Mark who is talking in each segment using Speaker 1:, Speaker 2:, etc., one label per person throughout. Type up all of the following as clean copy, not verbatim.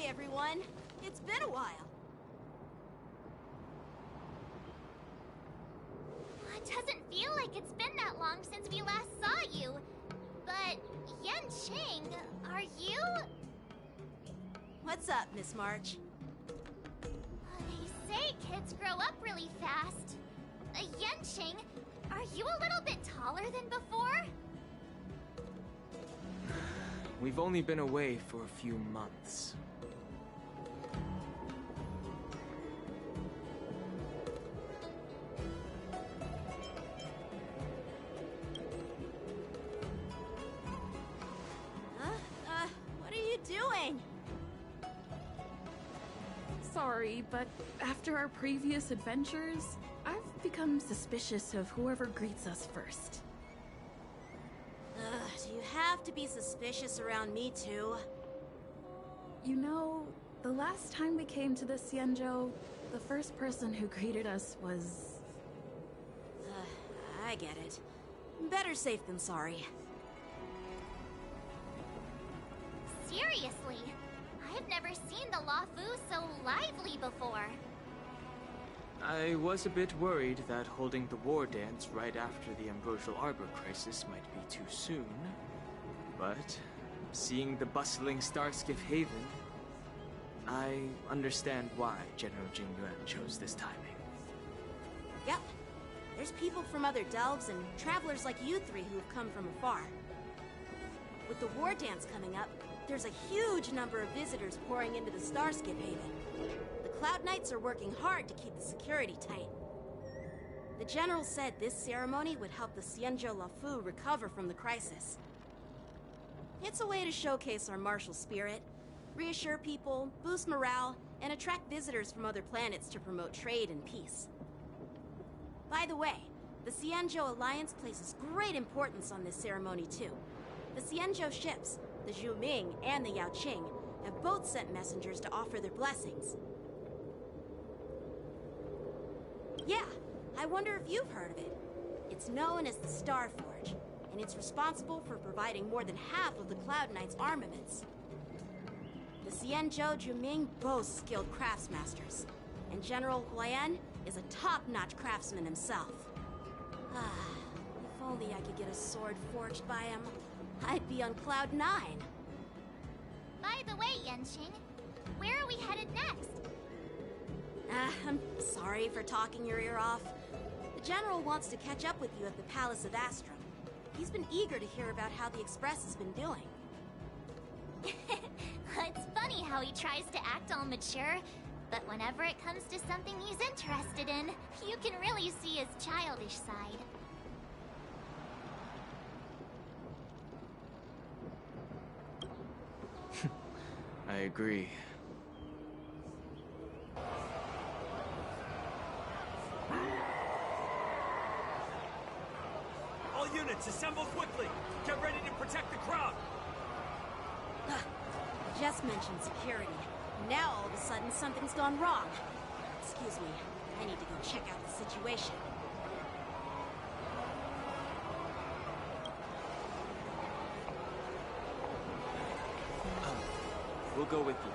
Speaker 1: everyone. It's been a while.
Speaker 2: It doesn't feel like it's been that long since we last saw you. But, Yanqing, are you?
Speaker 1: What's up, Miss March?
Speaker 2: They say kids grow up really fast. Yanqing, are you a little bit taller than before?
Speaker 3: We've only been away for a few months.
Speaker 1: What are you doing?
Speaker 4: Sorry, but after our previous adventures, I've become suspicious of whoever greets us first.
Speaker 1: Do you have to be suspicious around me too?
Speaker 4: You know, the last time we came to the Xianzhou, the first person who greeted us was...
Speaker 1: I get it. Better safe than sorry.
Speaker 2: Seriously, I've never seen the Luofu so lively before.
Speaker 3: I was a bit worried that holding the war dance right after the Ambrosial Arbor crisis might be too soon. But seeing the bustling Starskiff Haven, I understand why General Jingyuan chose this timing.
Speaker 1: Yep. There's people from other delves and travelers like you three who have come from afar. With the war dance coming up, there's a huge number of visitors pouring into the Starskiff Haven. The Cloud Knights are working hard to keep the security tight. The General said this ceremony would help the Xianzhou Luofu recover from the crisis. It's a way to showcase our martial spirit, reassure people, boost morale, and attract visitors from other planets to promote trade and peace. By the way, the Xianzhou Alliance places great importance on this ceremony too. The Xianzhou ships, the Zhuming and the Yaoqing, have both sent messengers to offer their blessings. Yeah, I wonder if you've heard of it. It's known as the Star Forge, and it's responsible for providing more than half of the Cloud Knights' armaments. The Xianzhou Zhuming boasts skilled craftsmasters, and General Huayan is a top-notch craftsman himself. If only I could get a sword forged by him, I'd be on Cloud 9.
Speaker 2: By the way, Yanqing, where are we headed next?
Speaker 1: I'm sorry for talking your ear off. The General wants to catch up with you at the Palace of Astrum. He's been eager to hear about how the Express has been doing.
Speaker 2: It's funny how he tries to act all mature, but whenever it comes to something he's interested in, you can really see his childish side.
Speaker 3: I agree.
Speaker 5: All units, assemble quickly! Get ready to protect the crowd!
Speaker 1: I just mentioned security. Now all of a sudden something's gone wrong. Excuse me, I need to go check out the situation.
Speaker 3: We'll go with you.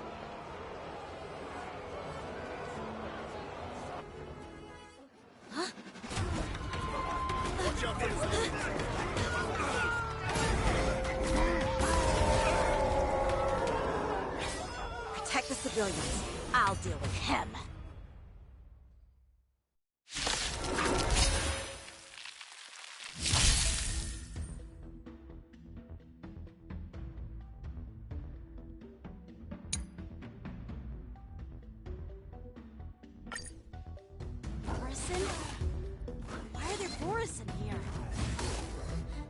Speaker 1: Protect the civilians. I'll deal with him. Borison? Why are there Borison here?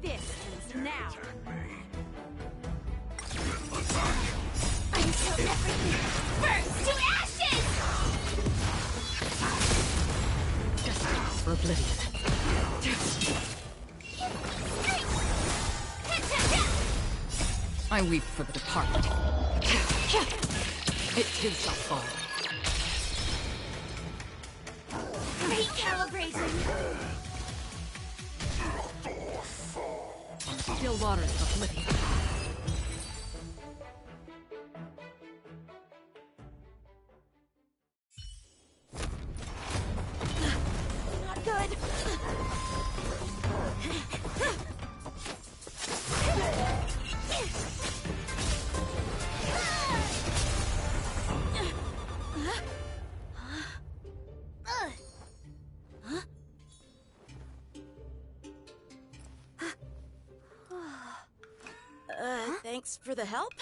Speaker 1: This ends now. Until everything burns to ashes!
Speaker 4: Destined for oblivion. I weep for the departed. It too shall fall.
Speaker 2: Recalibrating!
Speaker 4: On still waters of oblivion.
Speaker 1: Thanks for the help.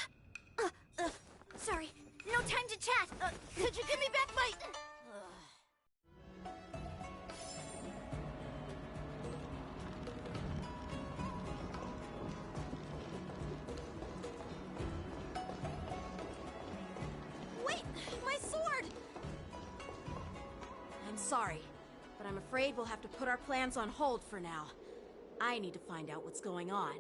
Speaker 2: Sorry, no time to chat. Could you give me back my...
Speaker 1: Wait, my sword! I'm sorry, but I'm afraid we'll have to put our plans on hold for now. I need to find out what's going on.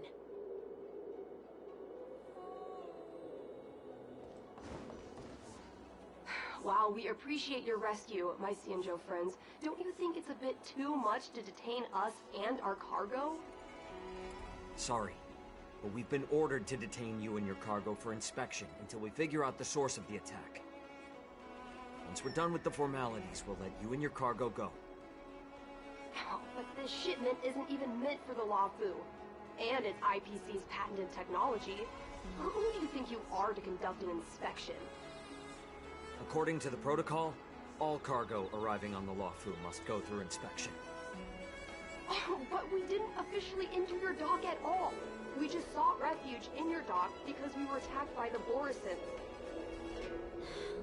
Speaker 6: While we appreciate your rescue, my Xianzhou friends, don't you think it's a bit too much to detain us and our cargo?
Speaker 7: Sorry, but we've been ordered to detain you and your cargo for inspection until we figure out the source of the attack. Once we're done with the formalities, we'll let you and your cargo go.
Speaker 6: Oh, but this shipment isn't even meant for the Luofu, and it's IPC's patented technology. Who do you think you are to conduct an inspection?
Speaker 7: According to the protocol, all cargo arriving on the Luofu must go through inspection.
Speaker 6: Oh, but we didn't officially enter your dock at all. We just sought refuge in your dock because we were attacked by the Borisin.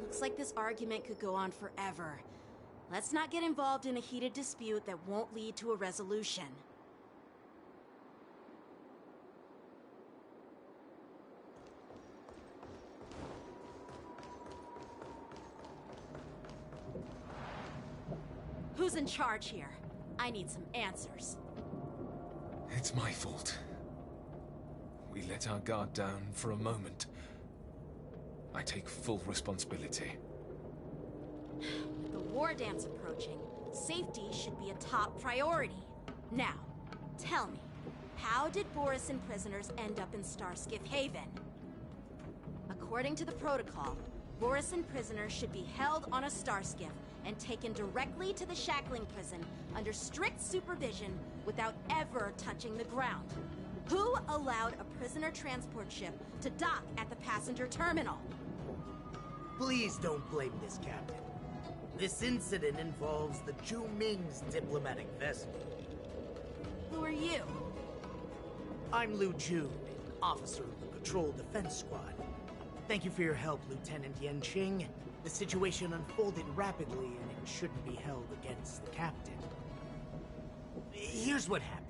Speaker 1: Looks like this argument could go on forever. Let's not get involved in a heated dispute that won't lead to a resolution. Who's in charge here? I need some answers.
Speaker 8: It's my fault. We let our guard down for a moment. I take full responsibility.
Speaker 1: With the war dance approaching, safety should be a top priority. Now, tell me, how did Borisin prisoners end up in Starskiff Haven? According to the protocol, Borisin prisoners should be held on a Starskiff and taken directly to the Shackling prison under strict supervision without ever touching the ground. Who allowed a prisoner transport ship to dock at the passenger terminal?
Speaker 9: Please don't blame this, Captain. This incident involves the Zhu Ming's diplomatic vessel.
Speaker 1: Who are you?
Speaker 9: I'm Lu Jun, an officer of the Patrol Defense Squad. Thank you for your help, Lieutenant Yanqing. The situation unfolded rapidly, and it shouldn't be held against the captain. Here's what happened.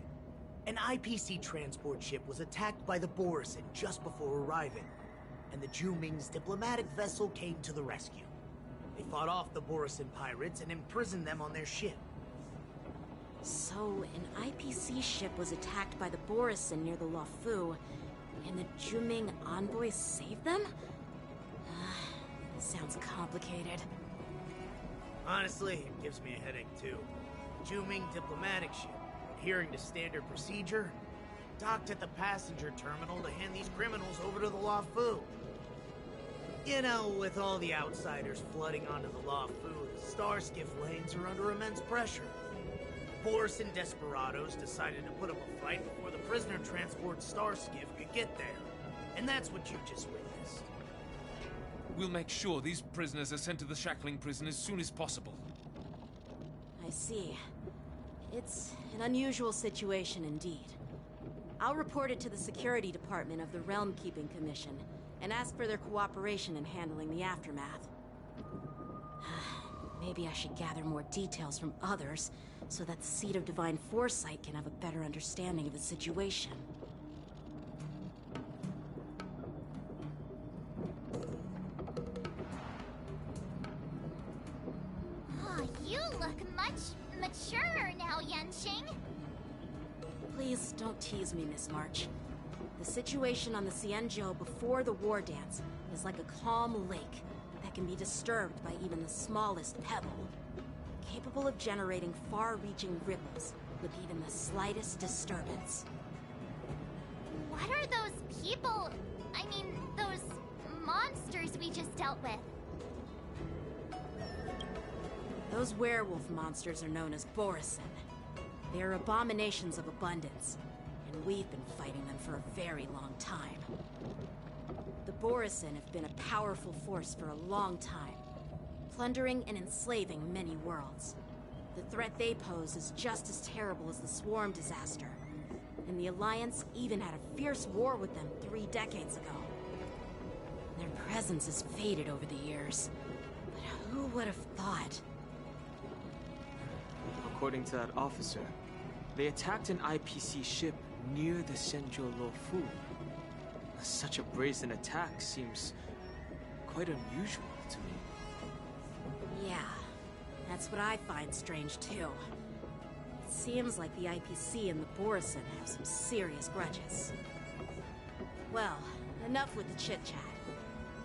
Speaker 9: An IPC transport ship was attacked by the Borisin just before arriving, and the Zhu Ming's diplomatic vessel came to the rescue. They fought off the Borisin pirates and imprisoned them on their ship.
Speaker 1: So, an IPC ship was attacked by the Borisin near the Luofu, and the Zhu Ming envoys saved them? Sounds complicated.
Speaker 9: Honestly, it gives me a headache too. Zhu Ming diplomatic ship, adhering to standard procedure, docked at the passenger terminal to hand these criminals over to the Luofu. You know, with all the outsiders flooding onto the Luofu, the Starskiff lanes are under immense pressure. Borisin desperados decided to put up a fight before the prisoner transport Starskiff could get there. And that's what you just witnessed.
Speaker 8: We'll make sure these prisoners are sent to the Shackling prison as soon as possible.
Speaker 1: I see. It's an unusual situation indeed. I'll report it to the security department of the Realm Keeping Commission and ask for their cooperation in handling the aftermath. Maybe I should gather more details from others so that the Seat of Divine Foresight can have a better understanding of the situation.
Speaker 2: Oh, you look much maturer now, Yanqing.
Speaker 1: Please don't tease me, Miss March. The situation on the Xianzhou before the war dance is like a calm lake that can be disturbed by even the smallest pebble, capable of generating far-reaching ripples with even the slightest disturbance.
Speaker 2: What are those people? I mean, those monsters we just dealt with?
Speaker 1: Those werewolf monsters are known as Borisin. They are abominations of abundance, and we've been fighting them for a very long time. The Borisin have been a powerful force for a long time, plundering and enslaving many worlds. The threat they pose is just as terrible as the Swarm disaster, and the Alliance even had a fierce war with them 3 decades ago. Their presence has faded over the years, but who would have thought?
Speaker 3: According to that officer, they attacked an IPC ship near the Senjo Luofu. Such a brazen attack seems quite unusual to me.
Speaker 1: Yeah, that's what I find strange too. It seems like the IPC and the Borisin have some serious grudges. Well, enough with the chit-chat.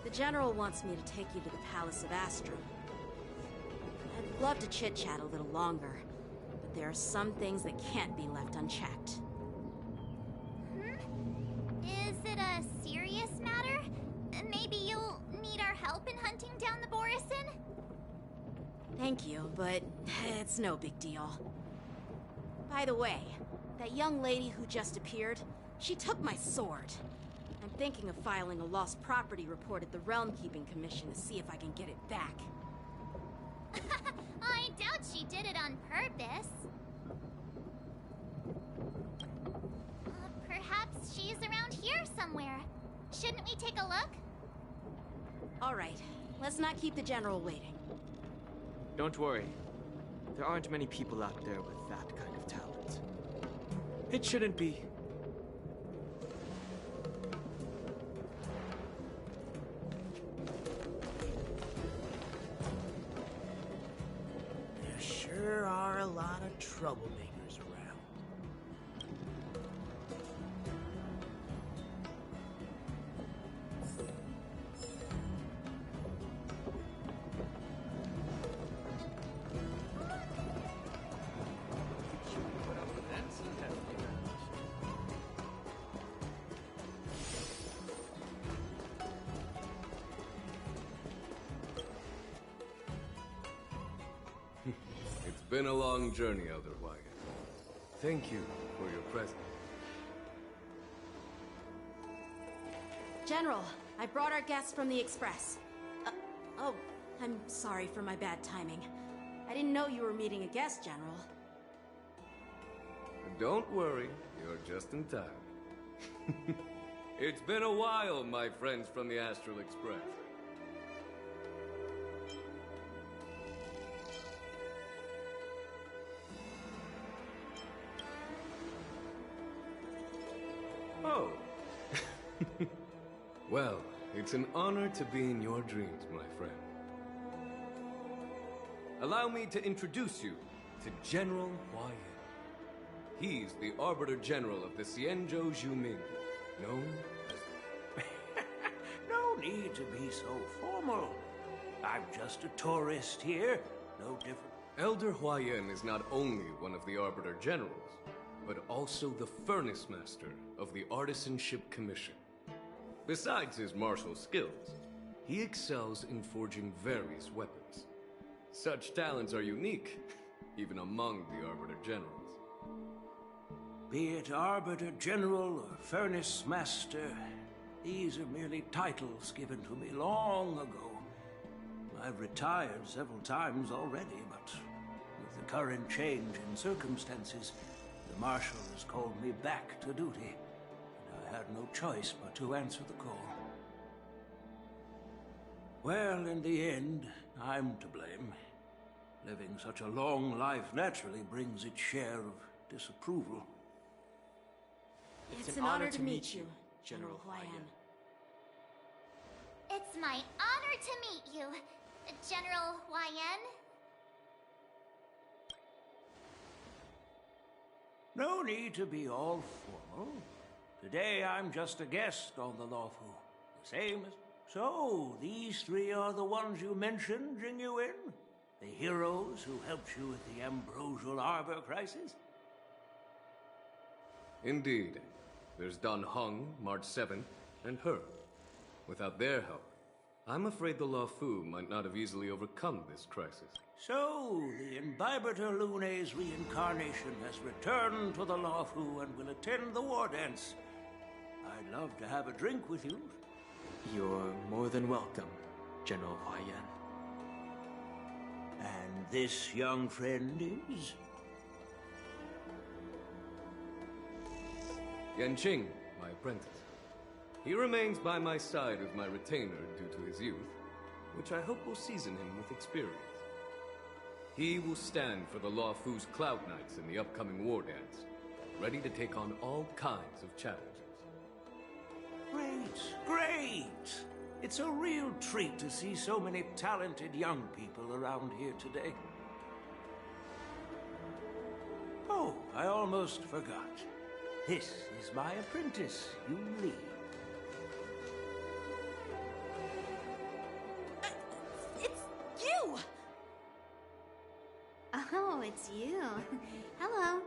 Speaker 1: The General wants me to take you to the Palace of Astrum. I'd love to chit-chat a little longer, but there are some things that can't be left unchecked.
Speaker 2: Is it a serious matter? Maybe you'll need our help in hunting down the Borisin?
Speaker 1: Thank you, but it's no big deal. By the way, that young lady who just appeared, she took my sword. I'm thinking of filing a lost property report at the Realm Keeping Commission to see if I can get it back.
Speaker 2: I doubt she did it on purpose. Perhaps she's around here somewhere. Shouldn't we take a look?
Speaker 1: All right, let's not keep the General waiting.
Speaker 3: Don't worry. There aren't many people out there with that kind of talent. It shouldn't be.
Speaker 9: There sure are a lot of troublemakers around.
Speaker 10: It's been a long journey, Elder Wyatt. Thank you for your presence.
Speaker 1: General, I brought our guests from the Express. Oh, I'm sorry for my bad timing. I didn't know you were meeting a guest, General.
Speaker 10: Don't worry, you're just in time. It's been a while, my friends from the Astral Express. Oh. Well, it's an honor to be in your dreams, my friend. Allow me to introduce you to General Hua Yan. He's the Arbiter General of the Xianzhou Zhuming, known as...
Speaker 11: No need to be so formal. I'm just a tourist here, no different.
Speaker 10: Elder Hua Yan is not only one of the Arbiter Generals, but also the Furnace Master of the Artisanship Commission. Besides his martial skills, he excels in forging various weapons. Such talents are unique, even among the Arbiter Generals.
Speaker 11: Be it Arbiter General or Furnace Master, these are merely titles given to me long ago. I've retired several times already, but with the current change in circumstances, the Marshal has called me back to duty, and I had no choice but to answer the call. Well, in the end, I'm to blame. Living such a long life naturally brings its share of disapproval.
Speaker 1: It's an honor to meet you, General Hua Yan.
Speaker 2: It's my honor to meet you, General Hua Yan.
Speaker 11: No need to be all formal. Today I'm just a guest on the Luofu. The same as... So, these three are the ones you mentioned, Jing Yuan? The heroes who helped you with the Ambrosial Arbor crisis?
Speaker 10: Indeed. There's Dan Heng, March 7th, and her. Without their help, I'm afraid the Luofu might not have easily overcome this crisis.
Speaker 11: So, the Imbibitor Lune's reincarnation has returned to the Luofu and will attend the war dance. I'd love to have a drink with you.
Speaker 3: You're more than welcome, General Hua Yan.
Speaker 11: And this young friend is?
Speaker 10: Yanqing, my apprentice. He remains by my side as my retainer due to his youth, which I hope will season him with experience. He will stand for the Law Fu's Cloud Knights in the upcoming war dance, ready to take on all kinds of challenges.
Speaker 11: Great, great! It's a real treat to see so many talented young people around here today. Oh, I almost forgot. This is my apprentice, Yun Li.
Speaker 1: It's you!
Speaker 12: Oh, it's you. Hello.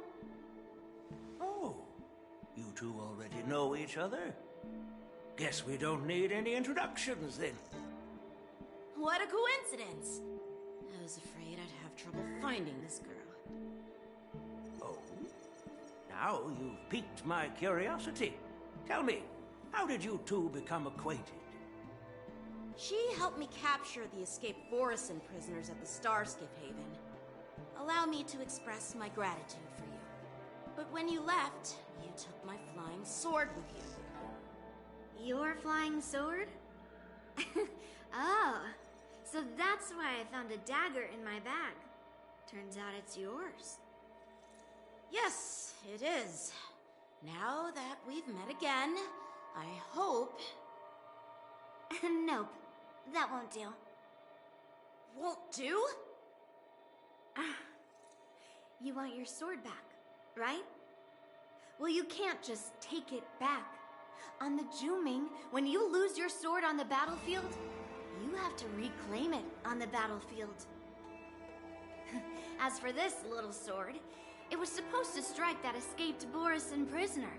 Speaker 11: Oh, you two already know each other? Guess we don't need any introductions then.
Speaker 1: What a coincidence! I was afraid I'd have trouble finding this girl.
Speaker 11: Oh? Now you've piqued my curiosity. Tell me, how did you two become acquainted?
Speaker 1: She helped me capture the escaped Vorison prisoners at the Starskiff Haven. Allow me to express my gratitude for you. But when you left, you took my flying sword with you.
Speaker 12: Your flying sword? Oh, so that's why I found a dagger in my bag. Turns out it's yours.
Speaker 1: Yes, it is. Now that we've met again, I hope...
Speaker 12: Nope, that won't do.
Speaker 1: Won't do?
Speaker 12: You want your sword back, right? Well, you can't just take it back. On the Zhuming, when you lose your sword on the battlefield, you have to reclaim it on the battlefield. As for this little sword, it was supposed to strike that escaped Vorison prisoner.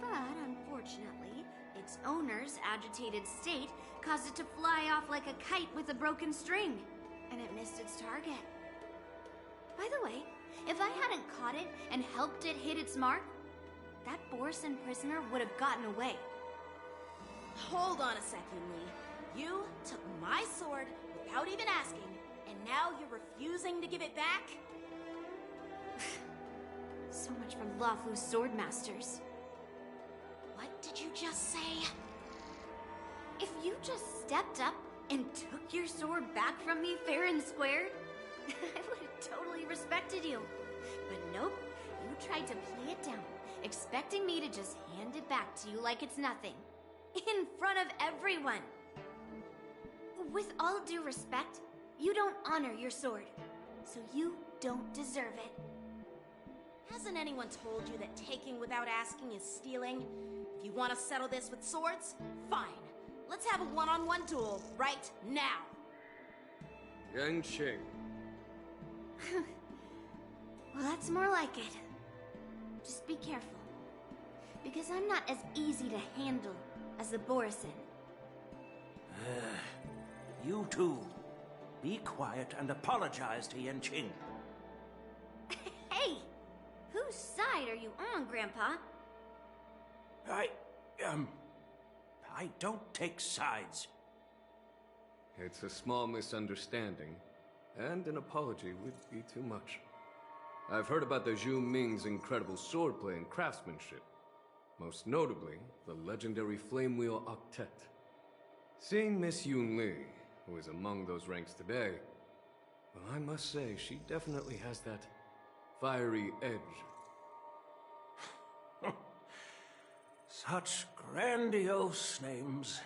Speaker 12: But unfortunately, its owner's agitated state caused it to fly off like a kite with a broken string, and it missed its target. By the way, if I hadn't caught it and helped it hit its mark, that Vorison prisoner would have gotten away.
Speaker 1: Hold on a second, Lee. You took my sword without even asking, and now you're refusing to give it back?
Speaker 12: So much for Luofu's sword masters.
Speaker 1: What did you just say?
Speaker 12: If you just stepped up and took your sword back from me fair and square, I would have totally respected you. But nope, you tried to play it down, expecting me to just hand it back to you like it's nothing. In front of everyone. With all due respect, you don't honor your sword, so you don't deserve it.
Speaker 1: Hasn't anyone told you that taking without asking is stealing? If you want to settle this with swords, fine. Let's have a one-on-one duel right now.
Speaker 10: Yanqing.
Speaker 12: Well, that's more like it. Just be careful. Because I'm not as easy to handle as the Vorison.
Speaker 11: You two, be quiet and apologize to Yanqing.
Speaker 12: Hey! Whose side are you on, Grandpa?
Speaker 11: I don't take sides.
Speaker 10: It's a small misunderstanding, and an apology would be too much. I've heard about the Zhu Ming's incredible swordplay and craftsmanship. Most notably, the legendary Flame Wheel Octet. Seeing Miss Yun Li, who is among those ranks today, well, I must say, she definitely has that fiery edge.
Speaker 11: Such grandiose names.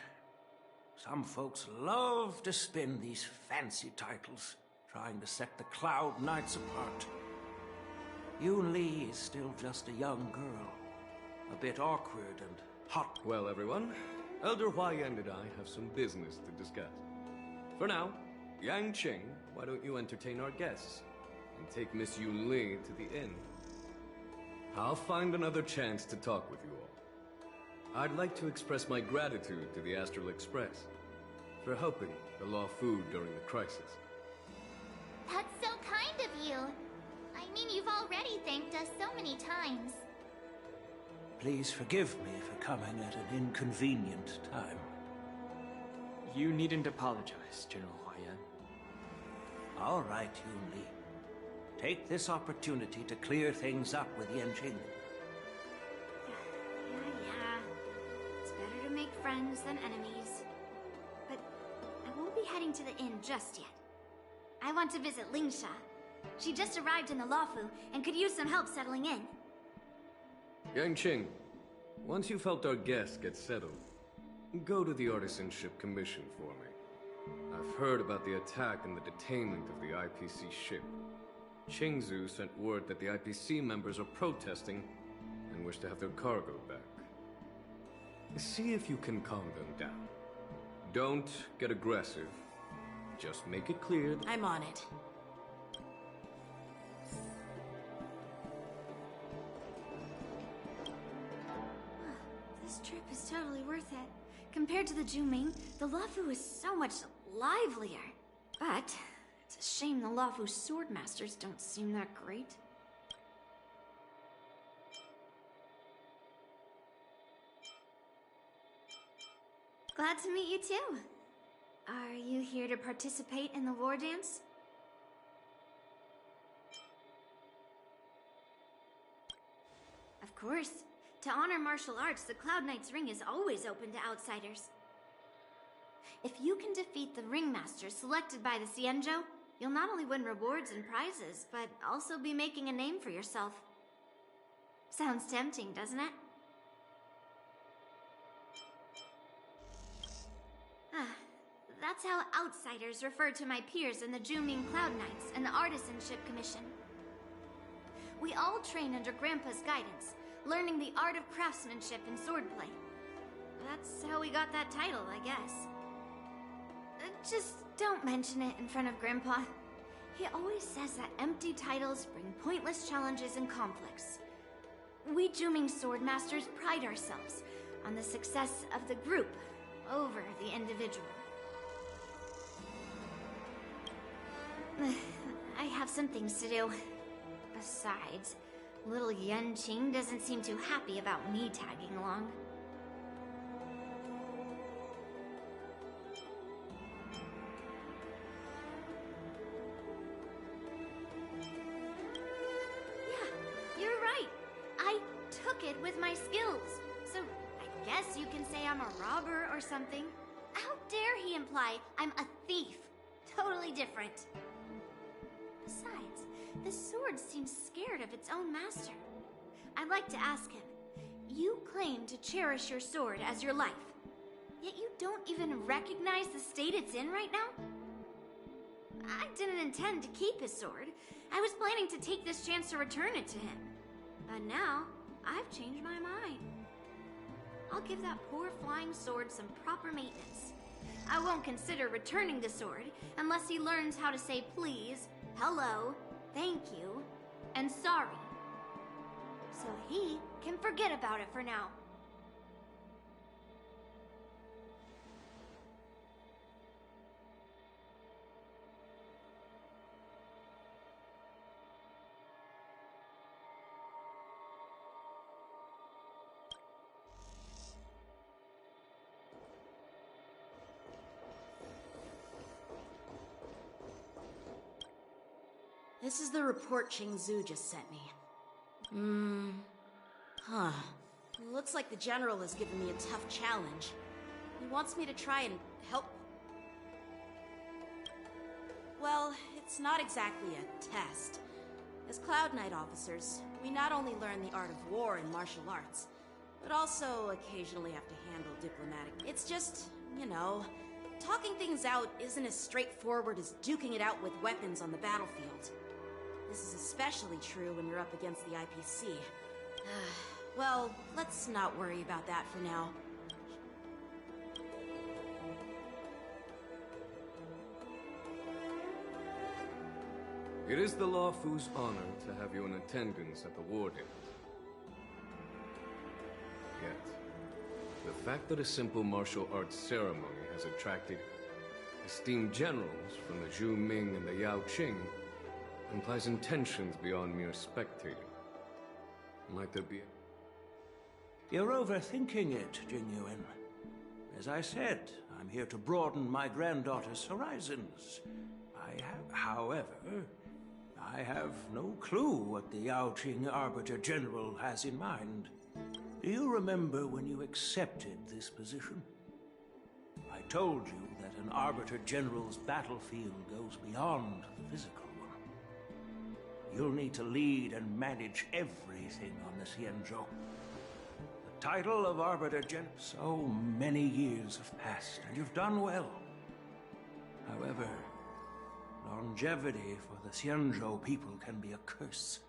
Speaker 11: Some folks love to spin these fancy titles, trying to set the Cloud Knights apart. Yun Li is still just a young girl, a bit awkward and hot.
Speaker 10: Well, everyone, Elder Huaiyan and I have some business to discuss. For now, Yanqing, why don't you entertain our guests and take Miss Yun Li to the inn? I'll find another chance to talk with you all. I'd like to express my gratitude to the Astral Express for helping the Law Fu during the crisis.
Speaker 2: That's so kind of you. I mean, you've already thanked us so many times.
Speaker 11: Please forgive me for coming at an inconvenient time.
Speaker 3: You needn't apologize, General Huaiyan.
Speaker 11: All right, Yun Li. Take this opportunity to clear things up with Yanqing.
Speaker 12: friends than enemies. But I won't be heading to the inn just yet. I want to visit Lingsha. She just arrived in the Luofu and could use some help settling in.
Speaker 10: Yangqing, once you've helped our guest get settled, go to the Artisanship Commission for me. I've heard about the attack and the detainment of the IPC ship. Qingzu sent word that the IPC members are protesting and wish to have their cargo back. See if you can calm them down. Don't get aggressive. Just make it clear that—
Speaker 1: I'm on it.
Speaker 12: This trip is totally worth it. Compared to the Zhuming, the Luofu is so much livelier. But it's a shame the Luofu swordmasters don't seem that great. Glad to meet you too. Are you here to participate in the war dance? Of course. To honor martial arts, the Cloud Knight's Ring is always open to outsiders. If you can defeat the ringmaster selected by the Xianzhou, you'll not only win rewards and prizes, but also be making a name for yourself. Sounds tempting, doesn't it? That's how outsiders refer to my peers in the Zhuming Cloud Knights and the Artisanship Commission. We all train under Grandpa's guidance, learning the art of craftsmanship and swordplay. That's how we got that title, I guess. Just don't mention it in front of Grandpa. He always says that empty titles bring pointless challenges and conflicts. We Zhuming swordmasters pride ourselves on the success of the group over the individual. I have some things to do. Besides, little Yanqing doesn't seem too happy about me tagging along. Yeah, you're right. I took it with my skills. So I guess you can say I'm a robber or something. How dare he imply I'm a thief? Totally different. Besides, the sword seems scared of its own master. I'd like to ask him, you claim to cherish your sword as your life, yet you don't even recognize the state it's in right now? I didn't intend to keep his sword. I was planning to take this chance to return it to him. But now, I've changed my mind. I'll give that poor flying sword some proper maintenance. I won't consider returning the sword unless he learns how to say please, hello, thank you, and sorry. So he can forget about it for now.
Speaker 1: This is the report Qingzu just sent me. Looks like the General has given me a tough challenge. He wants me to try and help. Well, it's not exactly a test. As Cloud Knight officers, we not only learn the art of war and martial arts, but also occasionally have to handle diplomatic. It's just, you know, talking things out isn't as straightforward as duking it out with weapons on the battlefield. This is especially true when you're up against the IPC. Well, let's not worry about that for now.
Speaker 10: It is the Luofu's honor to have you in attendance at the war dance. Yet, the fact that a simple martial arts ceremony has attracted esteemed generals from the Zhuming and the Yaoqing implies intentions beyond mere spectating. Might there be a...
Speaker 11: You're overthinking it, Jingyuan. As I said, I'm here to broaden my granddaughter's horizons. However, I have no clue what the Yaoqing Arbiter General has in mind. Do you remember when you accepted this position? I told you that an Arbiter General's battlefield goes beyond the physical one. You'll need to lead and manage everything on the Xianzhou. The title of Arbiter General... So many years have passed, and you've done well. However, longevity for the Xianzhou people can be a curse.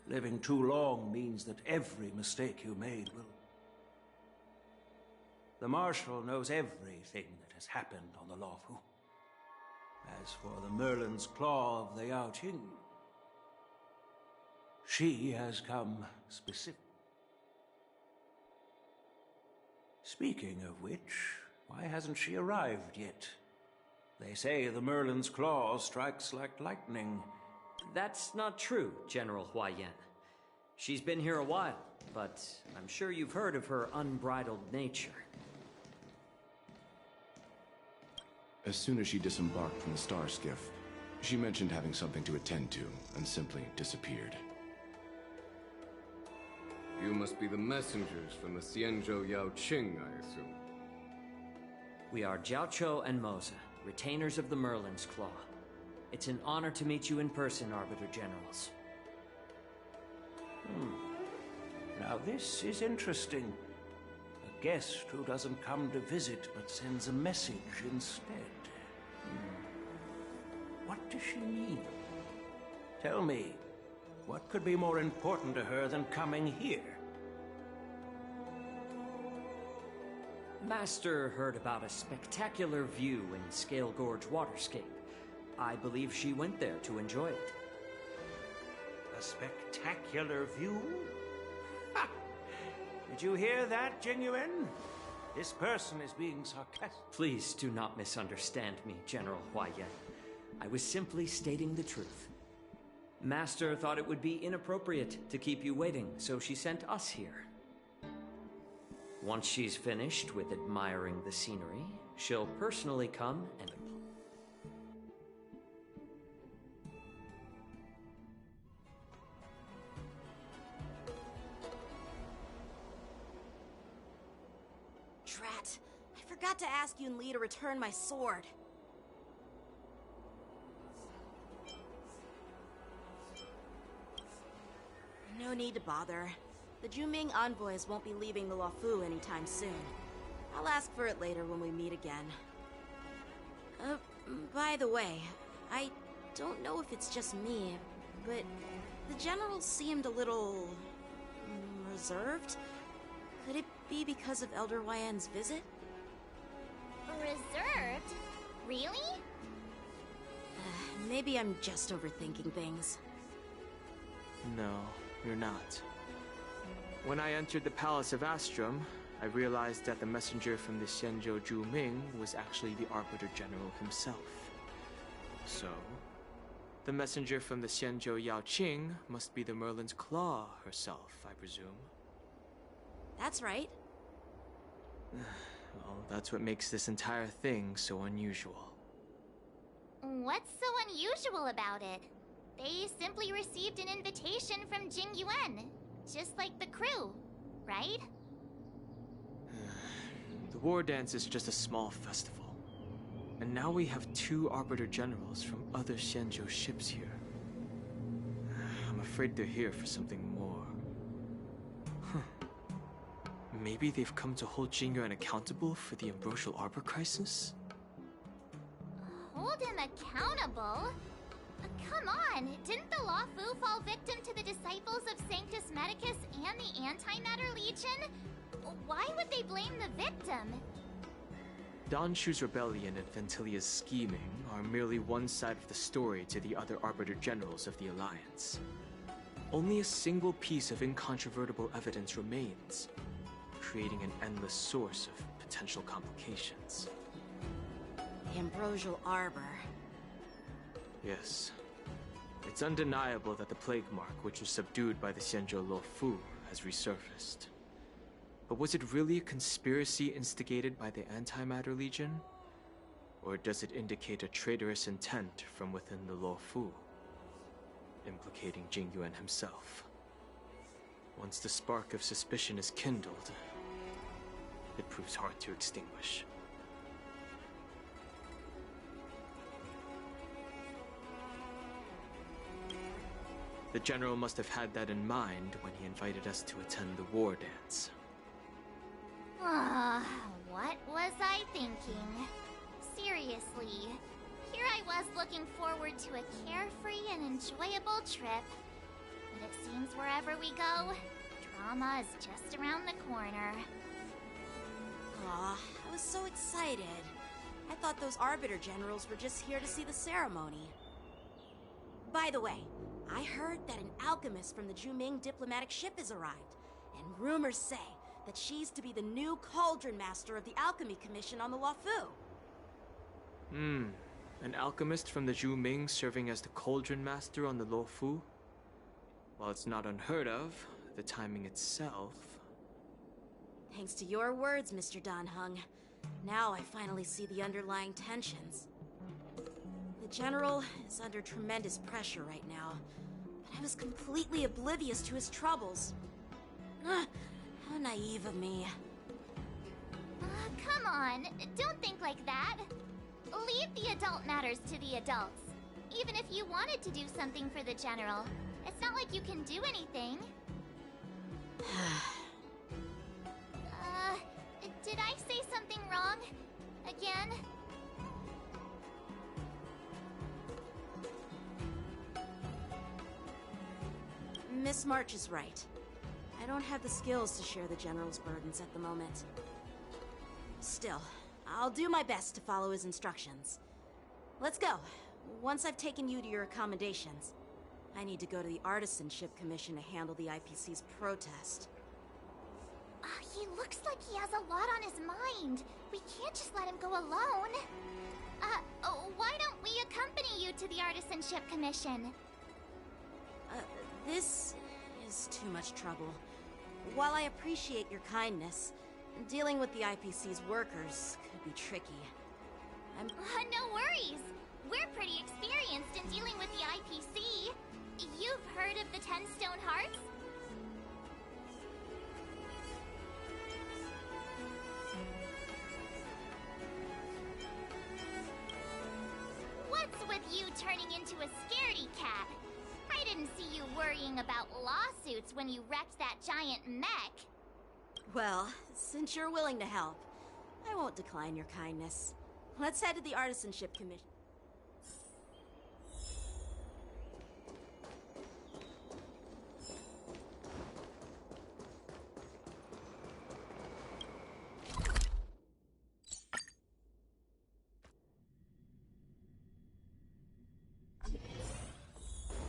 Speaker 11: Living too long means that every mistake you made will... The Marshal knows everything that has happened on the Luofu. As for the Merlin's Claw of the Yaoqing, she has come specific. Speaking of which, why hasn't she arrived yet? They say the Merlin's Claw strikes like lightning.
Speaker 7: That's not true, General Huaiyan. She's been here a while, but I'm sure you've heard of her unbridled nature.
Speaker 13: As soon as she disembarked from the Star Skiff, she mentioned having something to attend to, and simply disappeared.
Speaker 10: You must be the messengers from the Xianzhou Yaoqing, I assume.
Speaker 7: We are Jiaoqiu and Moza, retainers of the Merlin's Claw. It's an honor to meet you in person, Arbiter Generals.
Speaker 11: Now this is interesting. A guest who doesn't come to visit but sends a message instead. What does she mean? Tell me, what could be more important to her than coming here?
Speaker 7: Master heard about a spectacular view in Scale Gorge Waterscape. I believe she went there to enjoy it.
Speaker 11: A spectacular view? Ha! Did you hear that, Jingyuan? This person is being sarcastic.
Speaker 7: Please do not misunderstand me, General Huaiyan. I was simply stating the truth. Master thought it would be inappropriate to keep you waiting, so she sent us here. Once she's finished with admiring the scenery, she'll personally come and...
Speaker 1: Drat! I forgot to ask Yun Li to return my sword. No need to bother. The Zhuming envoys won't be leaving the Luofu anytime soon. I'll ask for it later when we meet again. By the way, I don't know if it's just me, but the general seemed a little... reserved? Could it be because of Elder Huaiyan's visit?
Speaker 2: Reserved? Really?
Speaker 1: Maybe I'm just overthinking things.
Speaker 3: No, you're not. When I entered the Palace of Astrum, I realized that the messenger from the Xianzhou Zhuming was actually the Arbiter General himself. So, the messenger from the Xianzhou Yaoqing must be the Merlin's Claw herself, I presume.
Speaker 1: That's right.
Speaker 3: Well, that's what makes this entire thing so unusual.
Speaker 2: What's so unusual about it? They simply received an invitation from Jingyuan, just like the crew, right?
Speaker 3: The war dance is just a small festival. And now we have 2 Arbiter Generals from other Xianzhou ships here. I'm afraid they're here for something more. Maybe they've come to hold Jingyuan accountable for the Ambrosial Arbor crisis?
Speaker 2: Hold him accountable? Come on, didn't the Luofu fall victim to the disciples of Sanctus Medicus and the Antimatter Legion? Why would they blame the victim?
Speaker 3: Dan Shu's rebellion and Ventilia's scheming are merely one side of the story to the other Arbiter Generals of the Alliance. Only a single piece of incontrovertible evidence remains, creating an endless source of potential complications.
Speaker 1: The Ambrosial Arbor.
Speaker 3: Yes. It's undeniable that the Plague Mark, which was subdued by the Xianzhou Luofu, has resurfaced. But was it really a conspiracy instigated by the Antimatter Legion? Or does it indicate a traitorous intent from within the Luofu, implicating Jingyuan himself? Once the spark of suspicion is kindled, it proves hard to extinguish. The General must have had that in mind when he invited us to attend the war dance.
Speaker 2: What was I thinking? Seriously, here I was looking forward to a carefree and enjoyable trip. But it seems wherever we go, drama is just around the corner.
Speaker 1: Aw, I was so excited. I thought those Arbiter Generals were just here to see the ceremony. By the way, I heard that an alchemist from the Zhuming diplomatic ship has arrived, and rumors say that she's to be the new Cauldron Master of the Alchemy Commission on the Luofu.
Speaker 3: An alchemist from the Zhuming serving as the Cauldron Master on the Luofu? While it's not unheard of, the timing itself...
Speaker 1: Thanks to your words, Mr. Dan Heng. Now I finally see the underlying tensions. The General is under tremendous pressure right now, but I was completely oblivious to his troubles. How naive of me.
Speaker 2: Come on, don't think like that. Leave the adult matters to the adults. Even if you wanted to do something for the General, it's not like you can do anything. Did I say something wrong? Again?
Speaker 1: Miss March is right. I don't have the skills to share the General's burdens at the moment. Still, I'll do my best to follow his instructions. Let's go. Once I've taken you to your accommodations, I need to go to the Artisanship Commission to handle the IPC's protest.
Speaker 2: He looks like he has a lot on his mind. We can't just let him go alone. Why don't we accompany you to the Artisanship Commission?
Speaker 1: This is too much trouble. While I appreciate your kindness, dealing with the IPC's workers could be tricky.
Speaker 2: No worries. We're pretty experienced in dealing with the IPC. You've heard of the 10 Stone Hearts? What's with you turning into a scaredy cat? I didn't see you worrying about lawsuits when you wrecked that giant mech.
Speaker 1: Well, since you're willing to help, I won't decline your kindness. Let's head to the Artisanship Commission.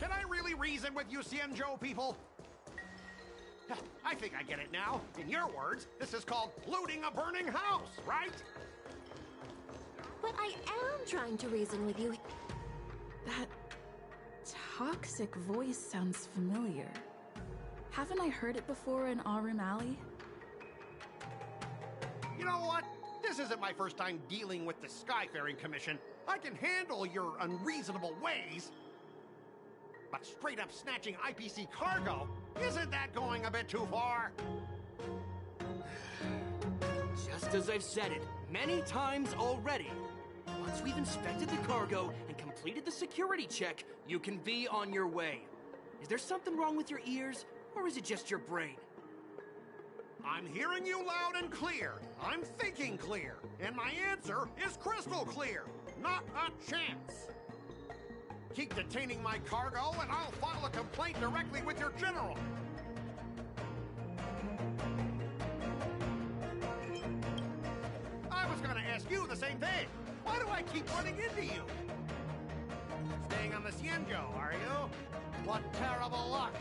Speaker 14: Can I really reason with you Xianzhou people? I think I get it now. In your words, this is called looting a burning house, right?
Speaker 15: But I am trying to reason with you.
Speaker 4: That toxic voice sounds familiar. Haven't I heard it before in Aurum Alley?
Speaker 14: You know what? This isn't my first time dealing with the Skyfaring Commission. I can handle your unreasonable ways. But straight up snatching IPC cargo, isn't that going a bit too far?
Speaker 16: Just as I've said it many times already, once we've inspected the cargo and completed the security check, you can be on your way. Is there something wrong with your ears, or is it just your brain?
Speaker 14: I'm hearing you loud and clear. I'm thinking clear. And my answer is crystal clear. Not a chance. Keep detaining my cargo, and I'll file a complaint directly with your general. I was gonna ask you the same thing. Why do I keep running into you? Staying on the Xianzhou, are you? What terrible luck.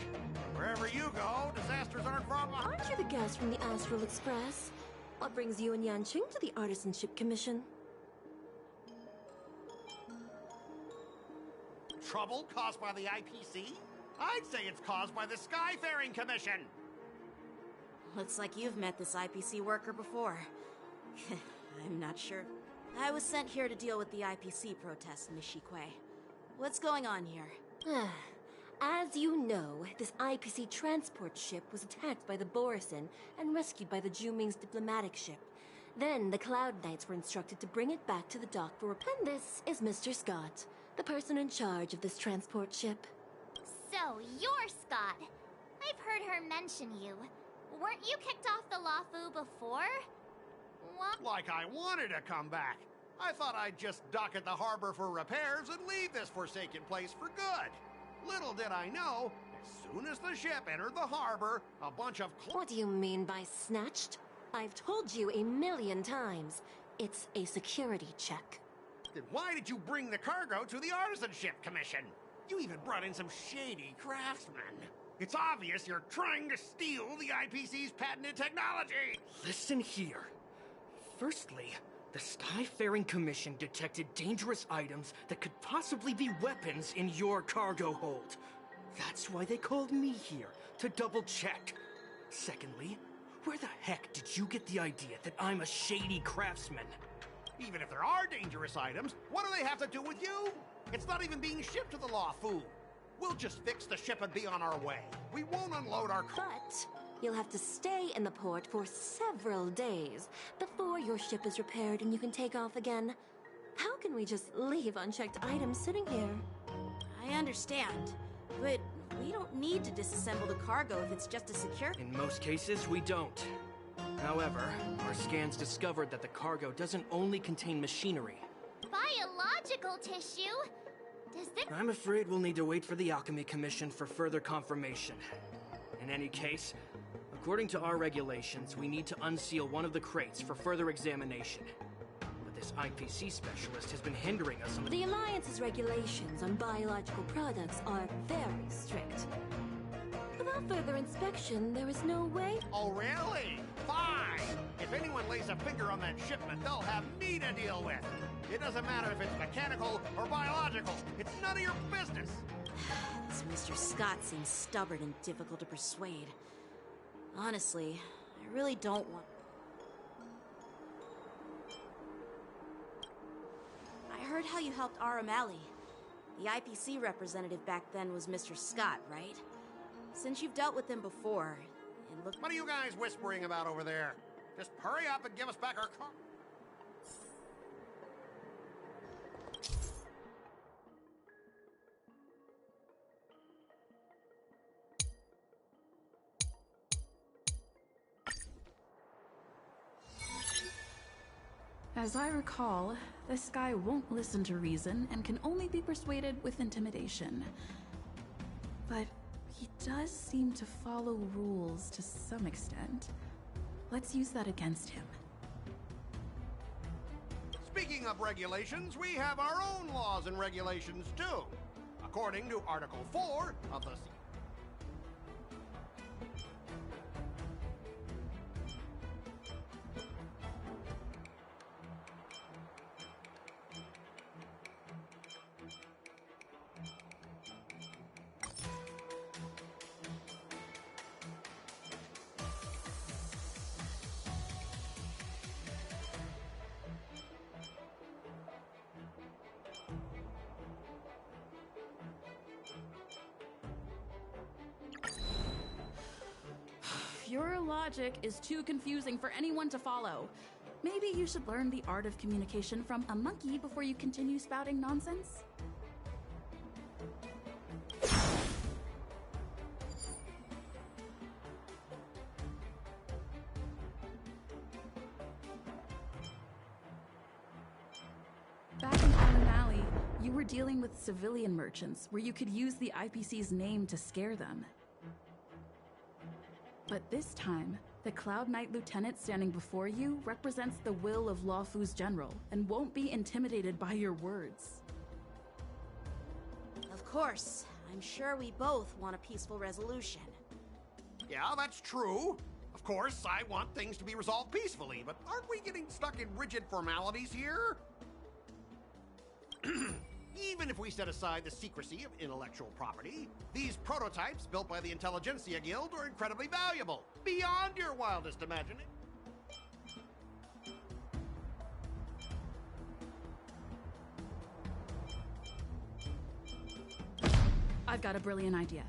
Speaker 14: Wherever you go, disasters aren't far behind.
Speaker 15: Aren't you the guest from the Astral Express? What brings you and Yanqing to the Artisanship Commission?
Speaker 14: Trouble caused by the IPC? I'd say it's caused by the Skyfaring Commission.
Speaker 1: Looks like you've met this IPC worker before. I'm not sure. I was sent here to deal with the IPC protest, Miss Shikui. What's going on here?
Speaker 15: As As you know, this IPC transport ship was attacked by the Borisin and rescued by the Juming's diplomatic ship. Then the Cloud Knights were instructed to bring it back to the dock for repair. And this is Mr. Scott, the person in charge of this transport ship.
Speaker 2: So, you're Scott. I've heard her mention you. Weren't you kicked off the Lawfu before? What?
Speaker 14: Like I wanted to come back. I thought I'd just dock at the harbor for repairs and leave this forsaken place for good. Little did I know, as soon as the ship entered the harbor, a bunch of...
Speaker 15: What do you mean by snatched? I've told you a million times. It's a security check.
Speaker 14: Then why did you bring the cargo to the Artisanship Commission? You even brought in some shady craftsmen. It's obvious you're trying to steal the IPC's patented technology!
Speaker 16: Listen here. Firstly, the Skyfaring Commission detected dangerous items that could possibly be weapons in your cargo hold. That's why they called me here, to double-check. Secondly, where the heck did you get the idea that I'm a shady craftsman?
Speaker 14: Even if there are dangerous items, what do they have to do with you? It's not even being shipped to the Lawfu. We'll just fix the ship and be on our way. We won't unload our...
Speaker 15: But you'll have to stay in the port for several days before your ship is repaired and you can take off again. How can we just leave unchecked items sitting here?
Speaker 1: I understand, but we don't need to disassemble the cargo if it's just a secure...
Speaker 16: In most cases, we don't. However, our scans discovered that the cargo doesn't only contain machinery.
Speaker 2: Biological tissue? Does this...
Speaker 16: I'm afraid we'll need to wait for the Alchemy Commission for further confirmation. In any case, according to our regulations, we need to unseal one of the crates for further examination. But this IPC specialist has been hindering us on
Speaker 15: The Alliance's regulations on biological products are very strict. Without further inspection, there is no way...
Speaker 14: Oh, really? Fine! If anyone lays a finger on that shipment, they'll have me to deal with. It doesn't matter if it's mechanical or biological. It's none of your business.
Speaker 1: This Mr. Scott seems stubborn and difficult to persuade. Honestly, I really don't want... I heard how you helped Aramali. The IPC representative back then was Mr. Scott, right? Since you've dealt with him before, and look...
Speaker 14: What are you guys whispering about over there? Just hurry up and give us back our car...
Speaker 4: As I recall, this guy won't listen to reason and can only be persuaded with intimidation. But he does seem to follow rules to some extent. Let's use that against him.
Speaker 14: Speaking of regulations, we have our own laws and regulations too. According to Article 4 of the...
Speaker 4: Your logic is too confusing for anyone to follow. Maybe you should learn the art of communication from a monkey before you continue spouting nonsense? Back in Island Alley, you were dealing with civilian merchants where you could use the IPC's name to scare them. But this time, the Cloud Knight Lieutenant standing before you represents the will of Lawfu's general and won't be intimidated by your words.
Speaker 1: Of course. I'm sure we both want a peaceful resolution.
Speaker 14: Yeah, that's true. Of course, I want things to be resolved peacefully, but aren't we getting stuck in rigid formalities here? Even if we set aside the secrecy of intellectual property, these prototypes built by the Intelligentsia Guild are incredibly valuable, beyond your wildest imagining.
Speaker 4: I've got a brilliant idea.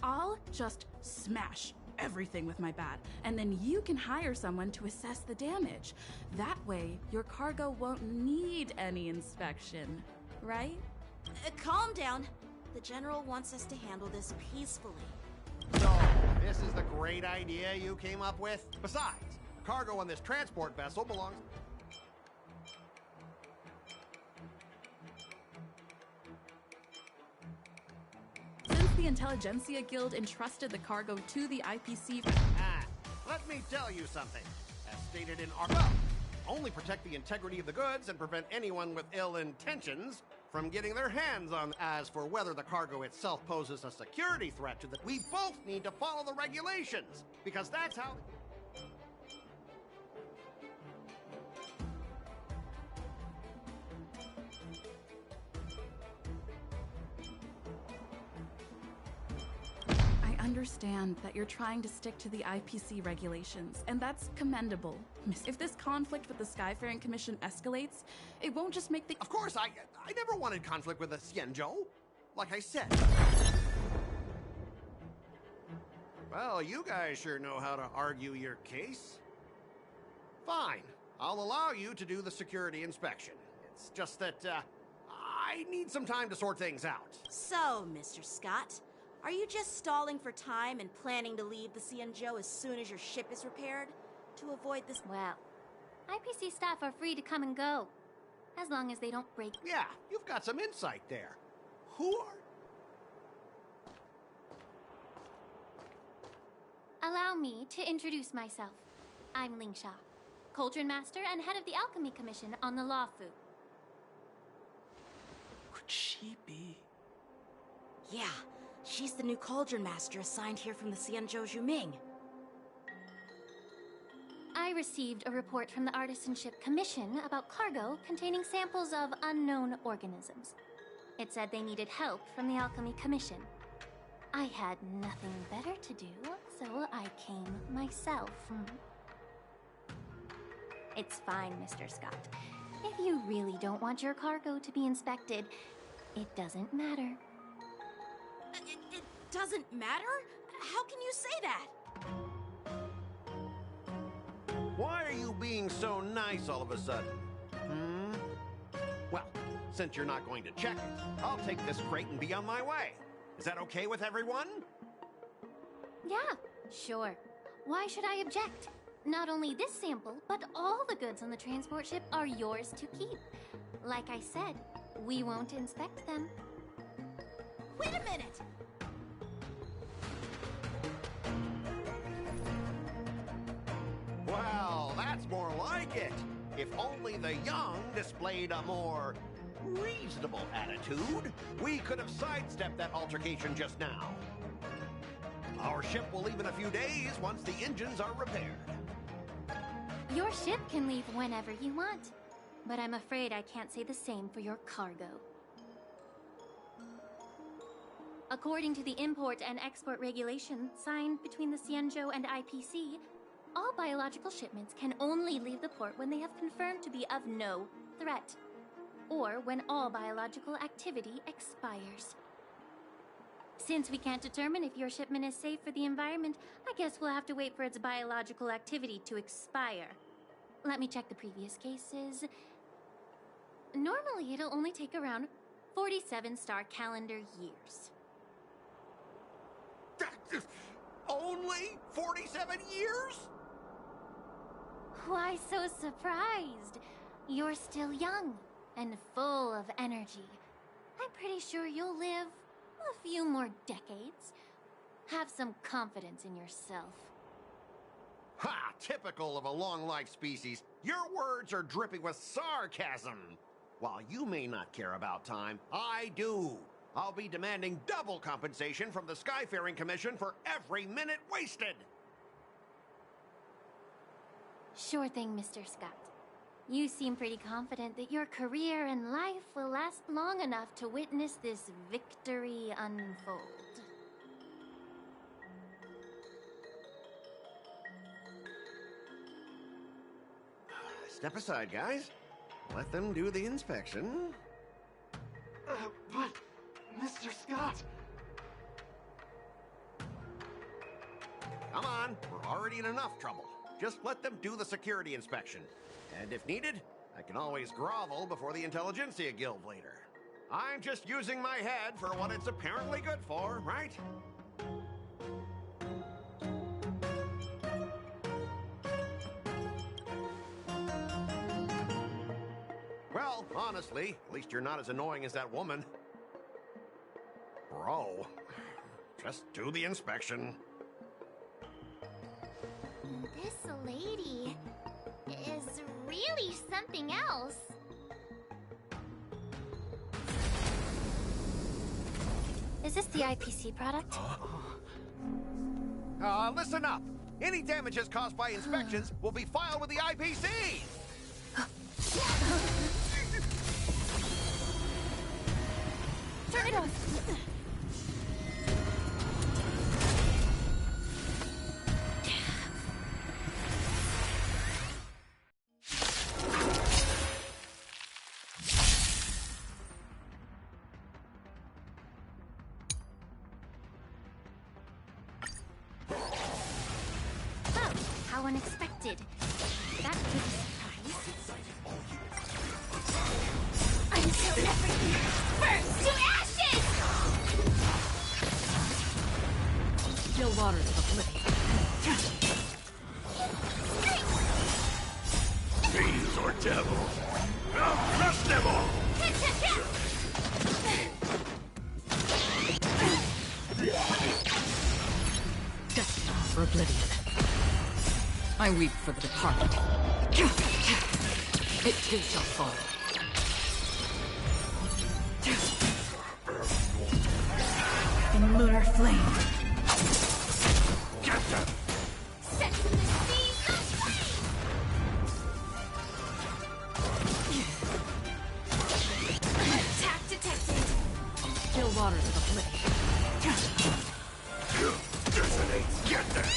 Speaker 4: I'll just smash everything with my bat, and then you can hire someone to assess the damage. That way, your cargo won't need any inspection, right?
Speaker 1: Calm down. The General wants us to handle this peacefully.
Speaker 14: So, this is the great idea you came up with? Besides, cargo on this transport vessel belongs...
Speaker 4: Since the Intelligentsia Guild entrusted the cargo to the IPC...
Speaker 14: Let me tell you something. As stated in our... Well, only protect the integrity of the goods and prevent anyone with ill intentions from getting their hands on. As for whether the cargo itself poses a security threat to the... We both need to follow the regulations, because that's how...
Speaker 4: I understand that you're trying to stick to the IPC regulations, and that's commendable. If this conflict with the Skyfaring Commission escalates, it won't just make the...
Speaker 14: Of course, I never wanted conflict with the Xianzhou. Like I said. Well, you guys sure know how to argue your case. Fine. I'll allow you to do the security inspection. It's just that, I need some time to sort things out.
Speaker 1: So, Mr. Scott, are you just stalling for time and planning to leave the Xianzhou as soon as your ship is repaired? To avoid this...
Speaker 2: Well, IPC staff are free to come and go, as long as they don't break...
Speaker 14: Yeah, you've got some insight there. Who are...
Speaker 2: Allow me to introduce myself. I'm Ling Sha, Cauldron Master and head of the Alchemy Commission on the Luofu.
Speaker 11: Could she be?
Speaker 1: Yeah, she's the new Cauldron Master assigned here from the Xianzhou Zhuming.
Speaker 2: I received a report from the Artisanship Commission about cargo containing samples of unknown organisms. It said they needed help from the Alchemy Commission. I had nothing better to do, so I came myself. It's fine, Mr. Scott. If you really don't want your cargo to be inspected, it doesn't matter.
Speaker 1: It doesn't matter? How can you say that?
Speaker 14: Why are you being so nice all of a sudden? Well, since you're not going to check it, I'll take this crate and be on my way. Is that okay with everyone?
Speaker 2: Yeah, sure. Why should I object? Not only this sample, but all the goods on the transport ship are yours to keep. Like I said, we won't inspect them.
Speaker 1: Wait a minute!
Speaker 14: Well, that's more like it. If only the young displayed a more reasonable attitude, we could have sidestepped that altercation just now. Our ship will leave in a few days once the engines are repaired.
Speaker 2: Your ship can leave whenever you want, but I'm afraid I can't say the same for your cargo. According to the import and export regulations signed between the Xianzhou and IPC, all biological shipments can only leave the port when they have confirmed to be of no threat, or when all biological activity expires. Since we can't determine if your shipment is safe for the environment, I guess we'll have to wait for its biological activity to expire. Let me check the previous cases. Normally, it'll only take around 47 star calendar years.
Speaker 14: Only 47 years?
Speaker 2: Why so surprised? You're still young and full of energy. I'm pretty sure you'll live a few more decades. Have some confidence in yourself.
Speaker 14: Ha! Typical of a long-life species. Your words are dripping with sarcasm. While you may not care about time, I do. I'll be demanding double compensation from the Skyfaring Commission for every minute wasted.
Speaker 2: Sure thing, Mr. Scott. You seem pretty confident that your career and life will last long enough to witness this victory unfold.
Speaker 14: Step aside, guys. Let them do the inspection.
Speaker 17: But, Mr. Scott...
Speaker 14: Come on, we're already in enough trouble. Just let them do the security inspection. And if needed, I can always grovel before the Intelligentsia Guild later. I'm just using my head for what it's apparently good for, right? Well, honestly, at least you're not as annoying as that woman. Bro, just do the inspection.
Speaker 2: This lady is really something else.
Speaker 12: Is this the IPC product?
Speaker 14: Listen up. Any damages caused by inspections will be filed with the IPC.
Speaker 12: Turn it off.
Speaker 2: Oh, how unexpected. That was a surprise. Until everything burns to ashes!
Speaker 17: Still water to oblivion.
Speaker 5: Fiends or devils, I'll crush them all!
Speaker 17: Destined for oblivion. I weep for the departed. It too shall fall. In lunar flame.
Speaker 5: Get them!
Speaker 2: Set to the seas of flame! Attack detected!
Speaker 17: Still water to oblivion.
Speaker 5: Detonate! Get them!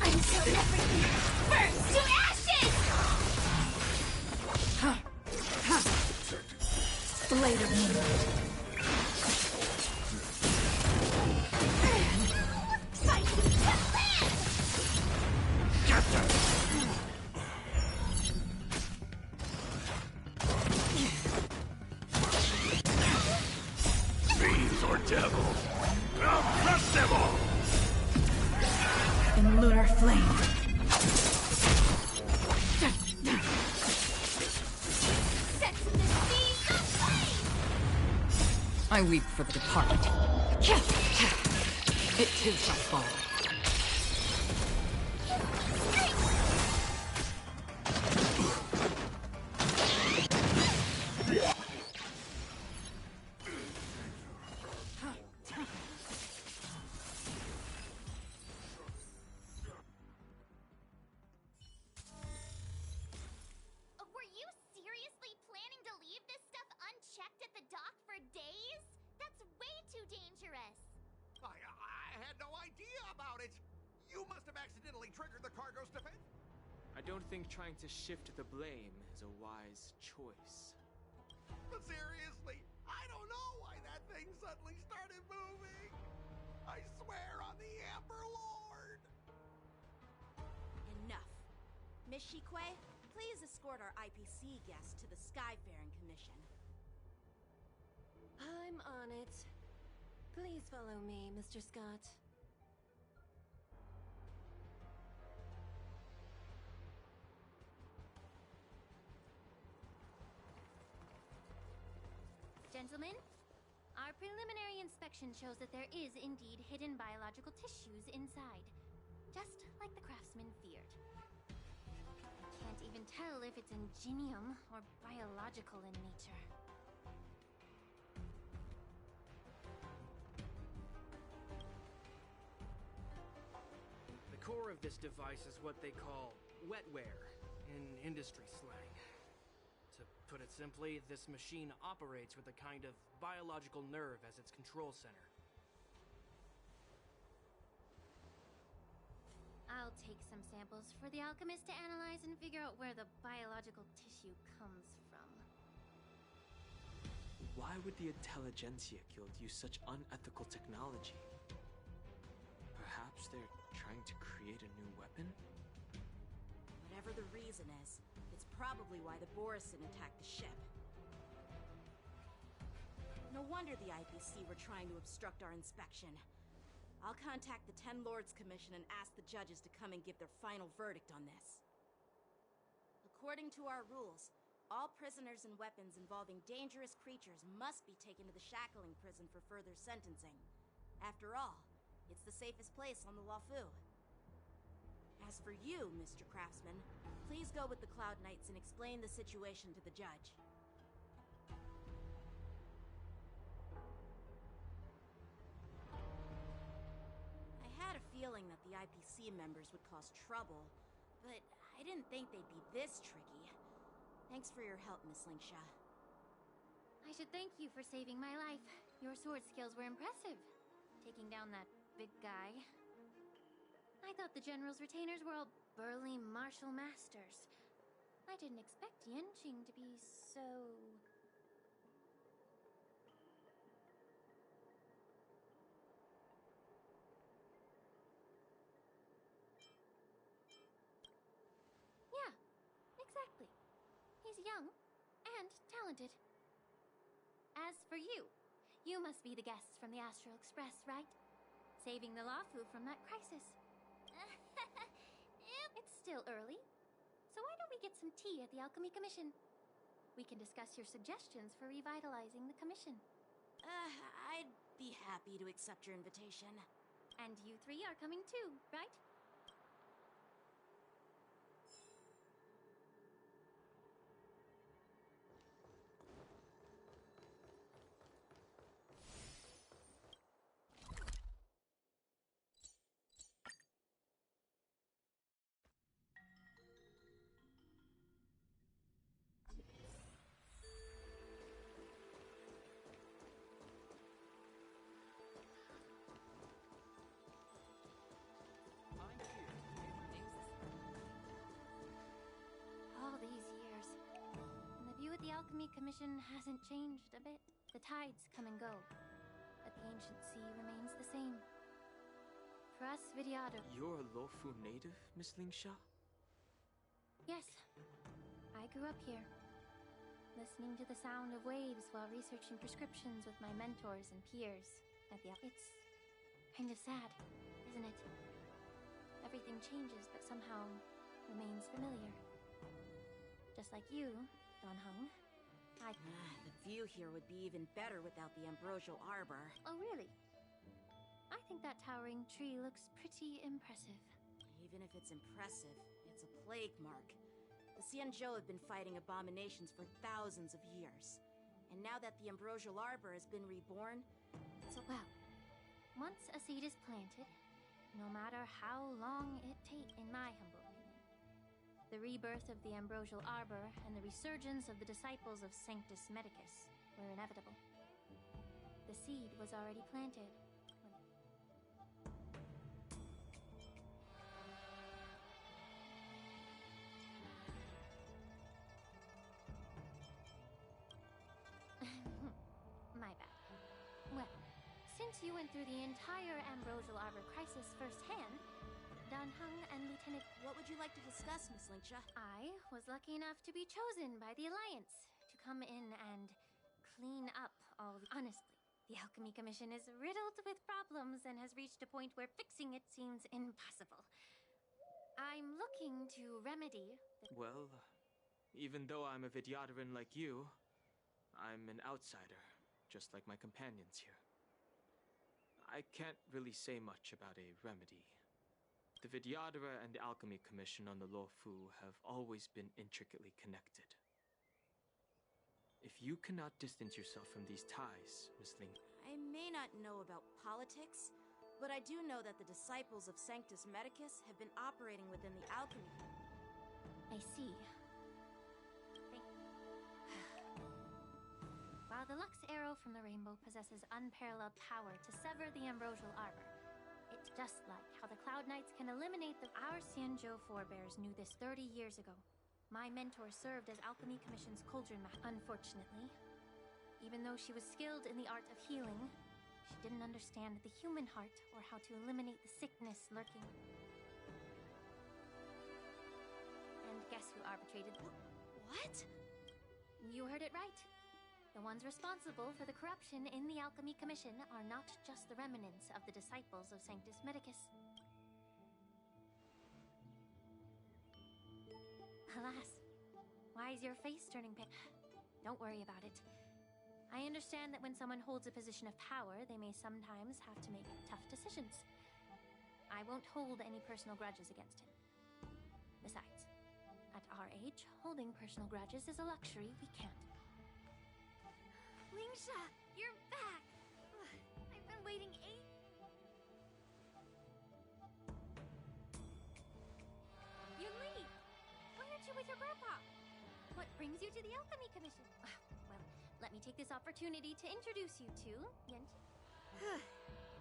Speaker 2: Until everything burns to ashes!
Speaker 17: Blade of moonlight.
Speaker 2: Fight to plan!
Speaker 5: Get them! Fiends or devils, I'll crush them all!
Speaker 17: In lunar flame.
Speaker 2: Set to the seas of flame!
Speaker 17: I weep for the departed. It too shall fall.
Speaker 2: Were you seriously planning to leave this stuff unchecked at the dock for days? That's way too dangerous.
Speaker 14: I had no idea about it. You must have accidentally triggered the cargo's defense.
Speaker 3: I don't think trying to shift the blame is a wise choice.
Speaker 14: But seriously, I don't know why that thing suddenly started moving. I swear on the Amber Lord.
Speaker 1: Enough. Miss Shikwe, please escort our IPC guest to the Skyfaring Commission.
Speaker 15: I'm on it. Please follow me, Mr. Scott.
Speaker 2: Gentlemen, our preliminary inspection shows that there is indeed hidden biological tissues inside. Just like the craftsman feared. Can't even tell if it's ingenium or biological in nature.
Speaker 16: The core of this device is what they call wetware in industry slang. To put it simply, this machine operates with a kind of biological nerve as its control center.
Speaker 2: I'll take some samples for the alchemist to analyze and figure out where the biological tissue comes from.
Speaker 3: Why would the Intelligentsia Guild use such unethical technology? Perhaps they're trying to create a new weapon?
Speaker 1: Whatever the reason is, it's probably why the Borisin attacked the ship. No wonder the IPC were trying to obstruct our inspection. I'll contact the Ten Lords Commission and ask the judges to come and give their final verdict on this. According to our rules, all prisoners and weapons involving dangerous creatures must be taken to the Shackling prison for further sentencing. After all, it's the safest place on the Luofu. As for you, Mr. Craftsman, please go with the Cloud Knights and explain the situation to the judge. I had a feeling that the IPC members would cause trouble, but I didn't think they'd be this tricky. Thanks for your help, Miss Lingsha.
Speaker 2: I should thank you for saving my life. Your sword skills were impressive. Taking down that big guy. I thought the General's retainers were all burly martial masters. I didn't expect Yanqing to be so... Yeah, exactly. He's young and talented. As for you, you must be the guests from the Astral Express, right? Saving the Luofu from that crisis. It's still early, so why don't we get some tea at the Alchemy Commission? We can discuss your suggestions for revitalizing the commission.
Speaker 1: I'd be happy to accept your invitation.
Speaker 2: And you three are coming too, right? All these years, and the view at the Alchemy Commission hasn't changed a bit. The tides come and go, but the ancient sea remains the same. For us, Vidyadhara...
Speaker 3: You're a Luofu native, Miss Lingsha?
Speaker 2: Yes. I grew up here, listening to the sound of waves while researching prescriptions with my mentors and peers at the... It's kind of sad, isn't it? Everything changes, but somehow remains familiar. Just like you, Don Hung.
Speaker 1: The view here would be even better without the Ambrosial Arbor.
Speaker 2: Oh, really? I think that towering tree looks pretty impressive.
Speaker 1: Even if it's impressive, it's a plague mark. The Xianzhou have been fighting abominations for thousands of years. And now that the Ambrosial Arbor has been reborn,
Speaker 2: so well, once a seed is planted, no matter how long it takes, in my humble opinion, the rebirth of the Ambrosial Arbor and the resurgence of the disciples of Sanctus Medicus were inevitable. The seed was already planted. My bad. Well, since you went through the entire Ambrosial Arbor crisis firsthand, Dan Hung and Lieutenant...
Speaker 1: What would you like to discuss, Miss Lingsha?
Speaker 2: I was lucky enough to be chosen by the Alliance to come in and clean up all the... Honestly, the Alchemy Commission is riddled with problems and has reached a point where fixing it seems impossible. I'm looking to remedy the...
Speaker 3: Well, even though I'm a Vidyadharan like you, I'm an outsider, just like my companions here. I can't really say much about a remedy. The Vidyadhara and the Alchemy Commission on the Luofu have always been intricately connected. If you cannot distance yourself from these ties, Miss Ling...
Speaker 1: I may not know about politics, but I do know that the disciples of Sanctus Medicus have been operating within the Alchemy...
Speaker 2: I see. While the Lux Arrow from the Rainbow possesses unparalleled power to sever the Ambrosial Arbor, it's just like how the Cloud Knights can eliminate the... Our Xianzhou forebears knew this 30 years ago. My mentor served as Alchemy Commission's Cauldron Master. Unfortunately,
Speaker 18: Even though she was skilled in the art of healing, she didn't understand the human heart or how to eliminate the sickness lurking. And guess who arbitrated?
Speaker 1: What?
Speaker 18: You heard it right. The ones responsible for the corruption in the Alchemy Commission are not just the remnants of the disciples of Sanctus Medicus. Alas, why is your face turning pink? Don't worry about it. I understand that when someone holds a position of power, they may sometimes have to make tough decisions. I won't hold any personal grudges against him. Besides, at our age, holding personal grudges is a luxury we can't.
Speaker 12: Lingsha, you're back! I've been waiting
Speaker 18: Yunli! Why aren't you with your grandpa? What brings you to the Alchemy Commission? Well, let me take this opportunity to introduce you to Yanji.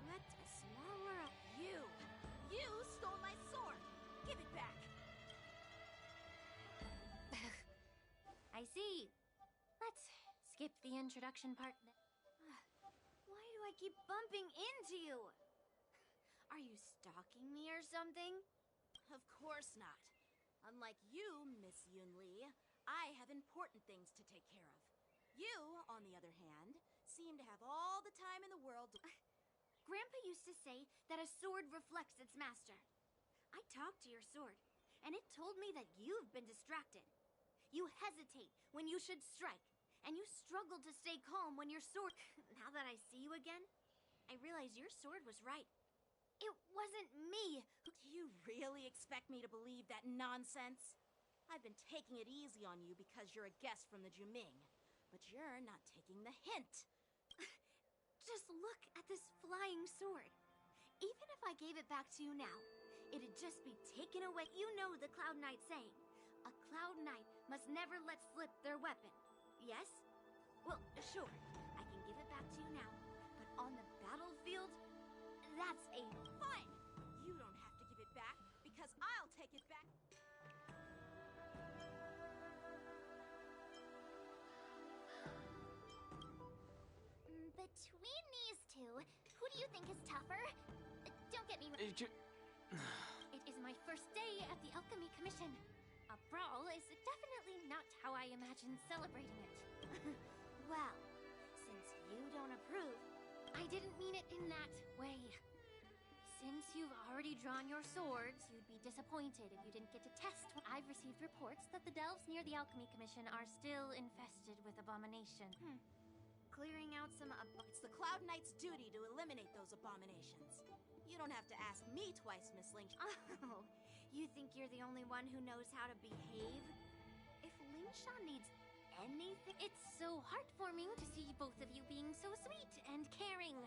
Speaker 1: What a small world. You stole my sword! Give it back!
Speaker 18: I see. Let's skip the introduction part.
Speaker 12: Why do I keep bumping into you? Are you stalking me or something?
Speaker 1: Of course not. Unlike you, Miss Yunli, I have important things to take care of. You, on the other hand, seem to have all the time in the world to...
Speaker 12: Grandpa used to say that a sword reflects its master. I talked to your sword, and it told me that you've been distracted. You hesitate when you should strike, and you struggle to stay calm when your sword... Now that I see you again, I realize your sword was right. It wasn't me.
Speaker 1: Do you really expect me to believe that nonsense? I've been taking it easy on you because you're a guest from the Juming, but you're not taking the hint.
Speaker 12: Just look at this flying sword. Even if I gave it back to you now, it'd just be taken away. You know the Cloud Knight saying, a Cloud Knight must never let slip their weapon. Yes? Well, sure, I can give it back to you now, but on the battlefield, that's a...
Speaker 1: Fine! You don't have to give it back, because I'll take it back.
Speaker 2: Between these two, who do you think is tougher? Don't get me wrong.
Speaker 18: It is my first day at the Alchemy Commission. A brawl is definitely not how I imagined celebrating it.
Speaker 12: Well, since you don't approve,
Speaker 18: I didn't mean it in that way. Since you've already drawn your swords, you'd be disappointed if you didn't get to test. I've received reports that the delves near the Alchemy Commission are still infested with abomination.
Speaker 12: Clearing out some...
Speaker 1: It's the Cloud Knight's duty to eliminate those abominations. You don't have to ask me twice, Miss Lingsha.
Speaker 12: Oh, you think you're the only one who knows how to behave? If Lingsha needs anything...
Speaker 18: It's so heartwarming to see both of you being so sweet and caring.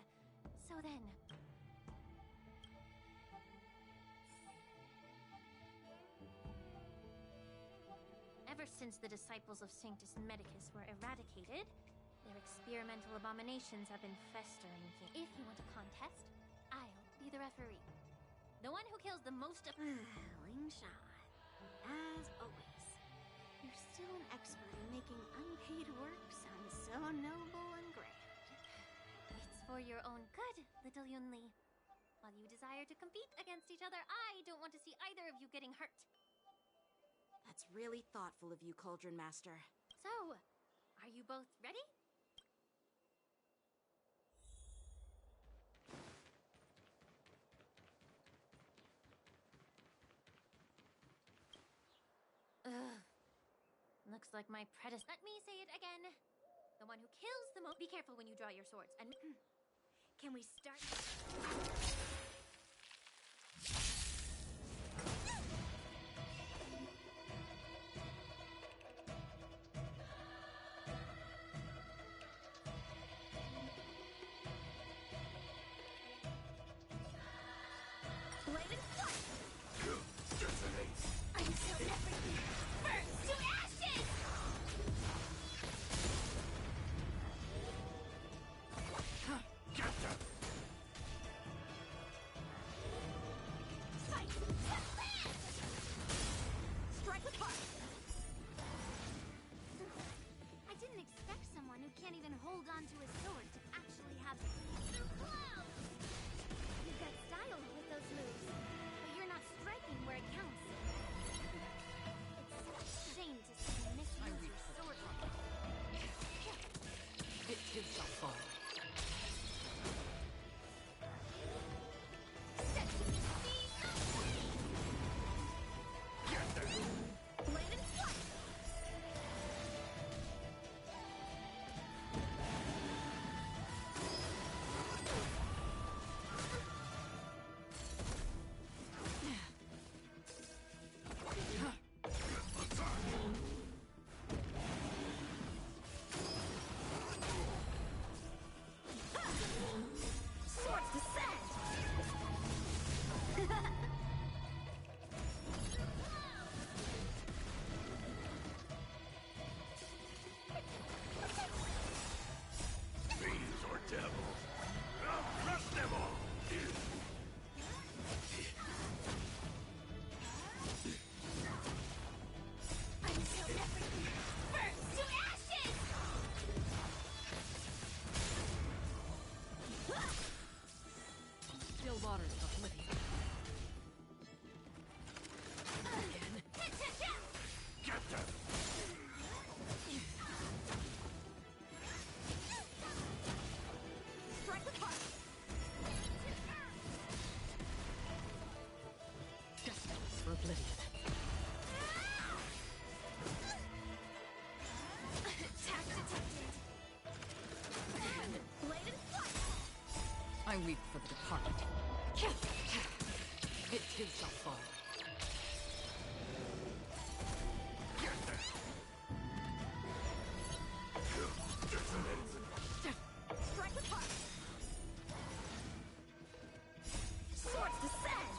Speaker 18: So then... Ever since the disciples of Sanctus Medicus were eradicated, their experimental abominations have been festering here. If you want a contest, I'll be the referee. The one who kills the most of...
Speaker 12: Lingsha, as always, you're still an expert in making unpaid work sound so noble and grand.
Speaker 18: It's for your own good, little Yunli. While you desire to compete against each other, I don't want to see either of you getting hurt.
Speaker 1: That's really thoughtful of you, Cauldron Master.
Speaker 18: So, are you both ready? Ugh. Looks like my predecessor. Let me say it again. The one who kills the most. Be careful when you draw your swords. And
Speaker 12: can we start?
Speaker 2: Until everything burns to ashes!
Speaker 14: Get them!
Speaker 2: can't even hold on to a sword to actually have through clouds! You've got style with those moves, but you're not striking where it counts. It's such a shame to see you misuse your sword.
Speaker 17: It gives a fall. Waters of Lydia.
Speaker 14: Get them!
Speaker 2: Strike with heart!
Speaker 17: Destined for oblivion.
Speaker 2: Attack detected! Blade and flight!
Speaker 17: I weep for the departed. It too shall fall.
Speaker 2: Strike with heart! Swords descend!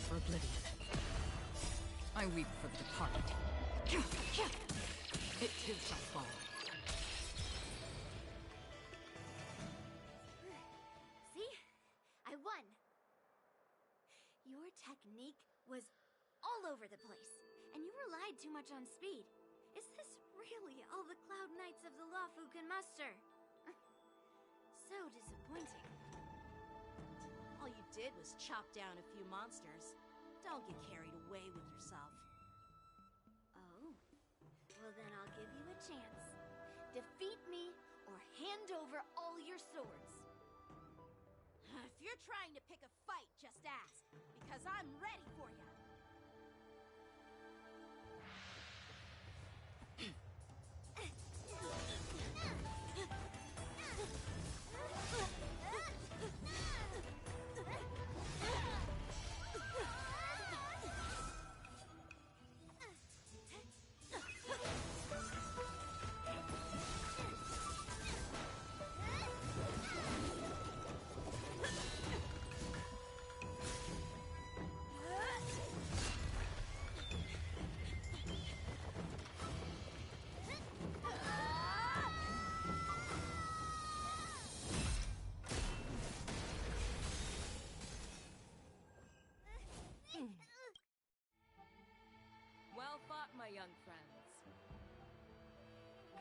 Speaker 17: Oblivion. I weep for the departed. It too shall fall.
Speaker 2: See? I won. Your technique was all over the place, and you relied too much on speed. Is this really all the Cloud Knights of the Luofu can muster? So disappointing.
Speaker 1: All you did was chop down a few monsters. Don't get carried away with yourself.
Speaker 2: Oh. Well, then I'll give you a chance. Defeat me, or hand over all your swords.
Speaker 1: If you're trying to pick a fight, just ask, because I'm ready for you.
Speaker 19: Well fought, my young friends.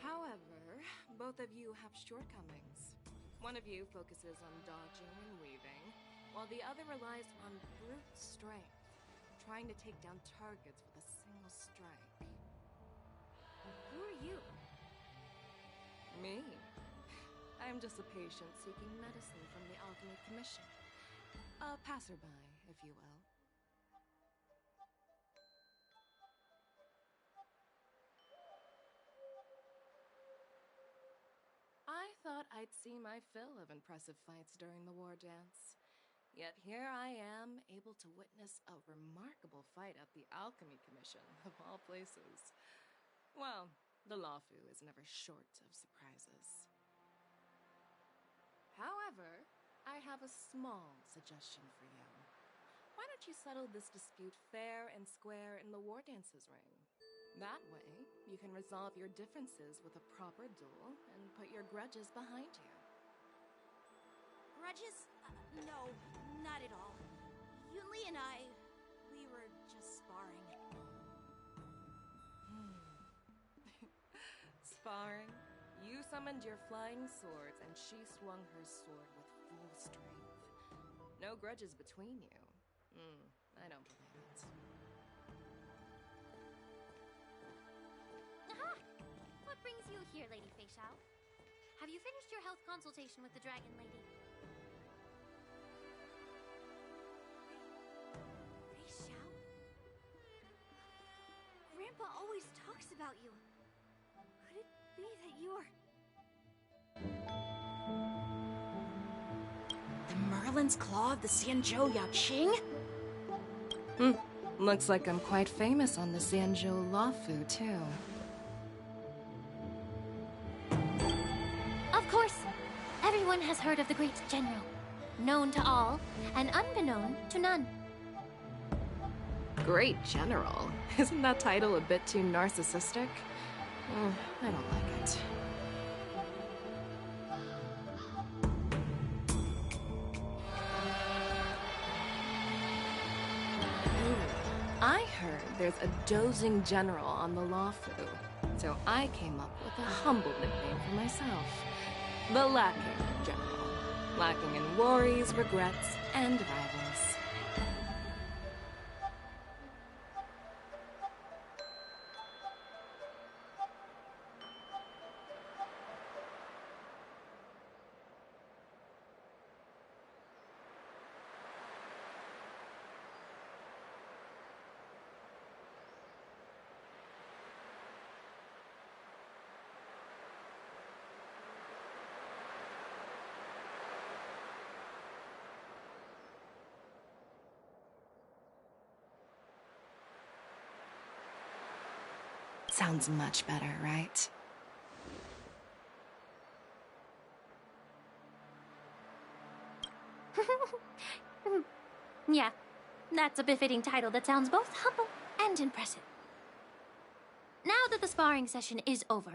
Speaker 19: However, both of you have shortcomings. One of you focuses on dodging and weaving, while the other relies on brute strength, trying to take down targets with a single strike.
Speaker 2: Who are you?
Speaker 19: Me? I I'm just a patient seeking medicine from the Alchemy Commission. A passerby, if you will. I thought I'd see my fill of impressive fights during the war dance. Yet here I am, able to witness a remarkable fight at the Alchemy Commission, of all places. Well, the Luofu is never short of surprises. However, I have a small suggestion for you. Why don't you settle this dispute fair and square in the war dances ring? That way, you can resolve your differences with a proper duel and put your grudges behind you.
Speaker 1: Grudges? No, not at all. Yunli and I, we were just sparring.
Speaker 19: Sparring? You summoned your flying swords and she swung her sword with full strength. No grudges between you. I don't believe it.
Speaker 2: Aha! What brings you here, Lady Fei Xiao? Have you finished your health consultation with the Dragon Lady?
Speaker 12: Fei Xiao? Grandpa always talks about you. Could it be that you're...
Speaker 1: The Merlin's Claw of the Xianzhou Yaoqing?
Speaker 19: Looks like I'm quite famous on the Xianzhou Luofu, too.
Speaker 2: Of course! Everyone has heard of the great general. Known to all, and unbeknown to none.
Speaker 19: Great general? Isn't that title a bit too narcissistic? I don't like it. I heard there's a dozing general on the Luofu, so I came up with a humble nickname for myself. The Lacking General. Lacking in worries, regrets, and rivals. Sounds much better, right?
Speaker 2: Yeah, that's a befitting title that sounds both humble and impressive. Now that the sparring session is over,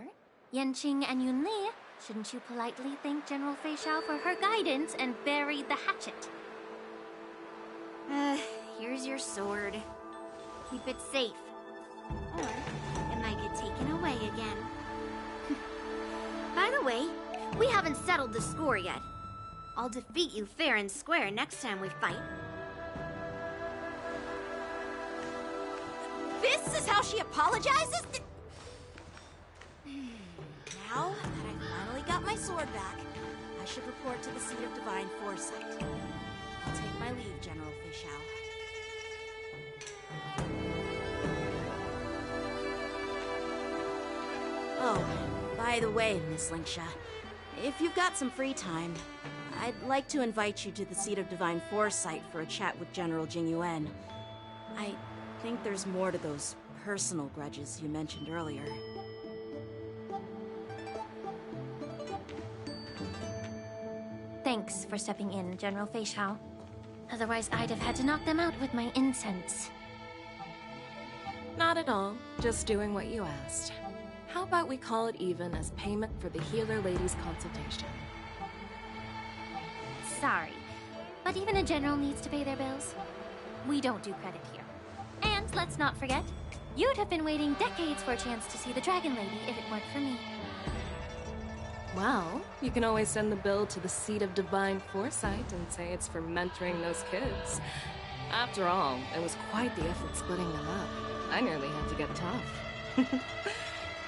Speaker 2: Yanqing and Yunli, shouldn't you politely thank General Fei Xiao for her guidance and bury the hatchet?
Speaker 12: Here's your sword. Keep it safe. Or it might get taken away again. By the way, we haven't settled the score yet. I'll defeat you fair and square next time we fight.
Speaker 1: This is how she apologizes? Now that I finally got my sword back, I should report to the Seat of Divine Foresight. I'll take my leave, General Fei Xiao. Oh, by the way, Miss Linxia, if you've got some free time, I'd like to invite you to the Seat of Divine Foresight for a chat with General Jingyuan. I think there's more to those personal grudges you mentioned earlier.
Speaker 2: Thanks for stepping in, General Fei Xiao. Otherwise, I'd have had to knock them out with my incense.
Speaker 19: Not at all. Just doing what you asked. How about we call it even as payment for the healer lady's consultation?
Speaker 2: Sorry, but even a general needs to pay their bills. We don't do credit here. And let's not forget, you'd have been waiting decades for a chance to see the Dragon Lady if it weren't for me.
Speaker 19: Well, you can always send the bill to the Seat of Divine Foresight and say it's for mentoring those kids. After all, it was quite the effort splitting them up. I nearly had to get tough.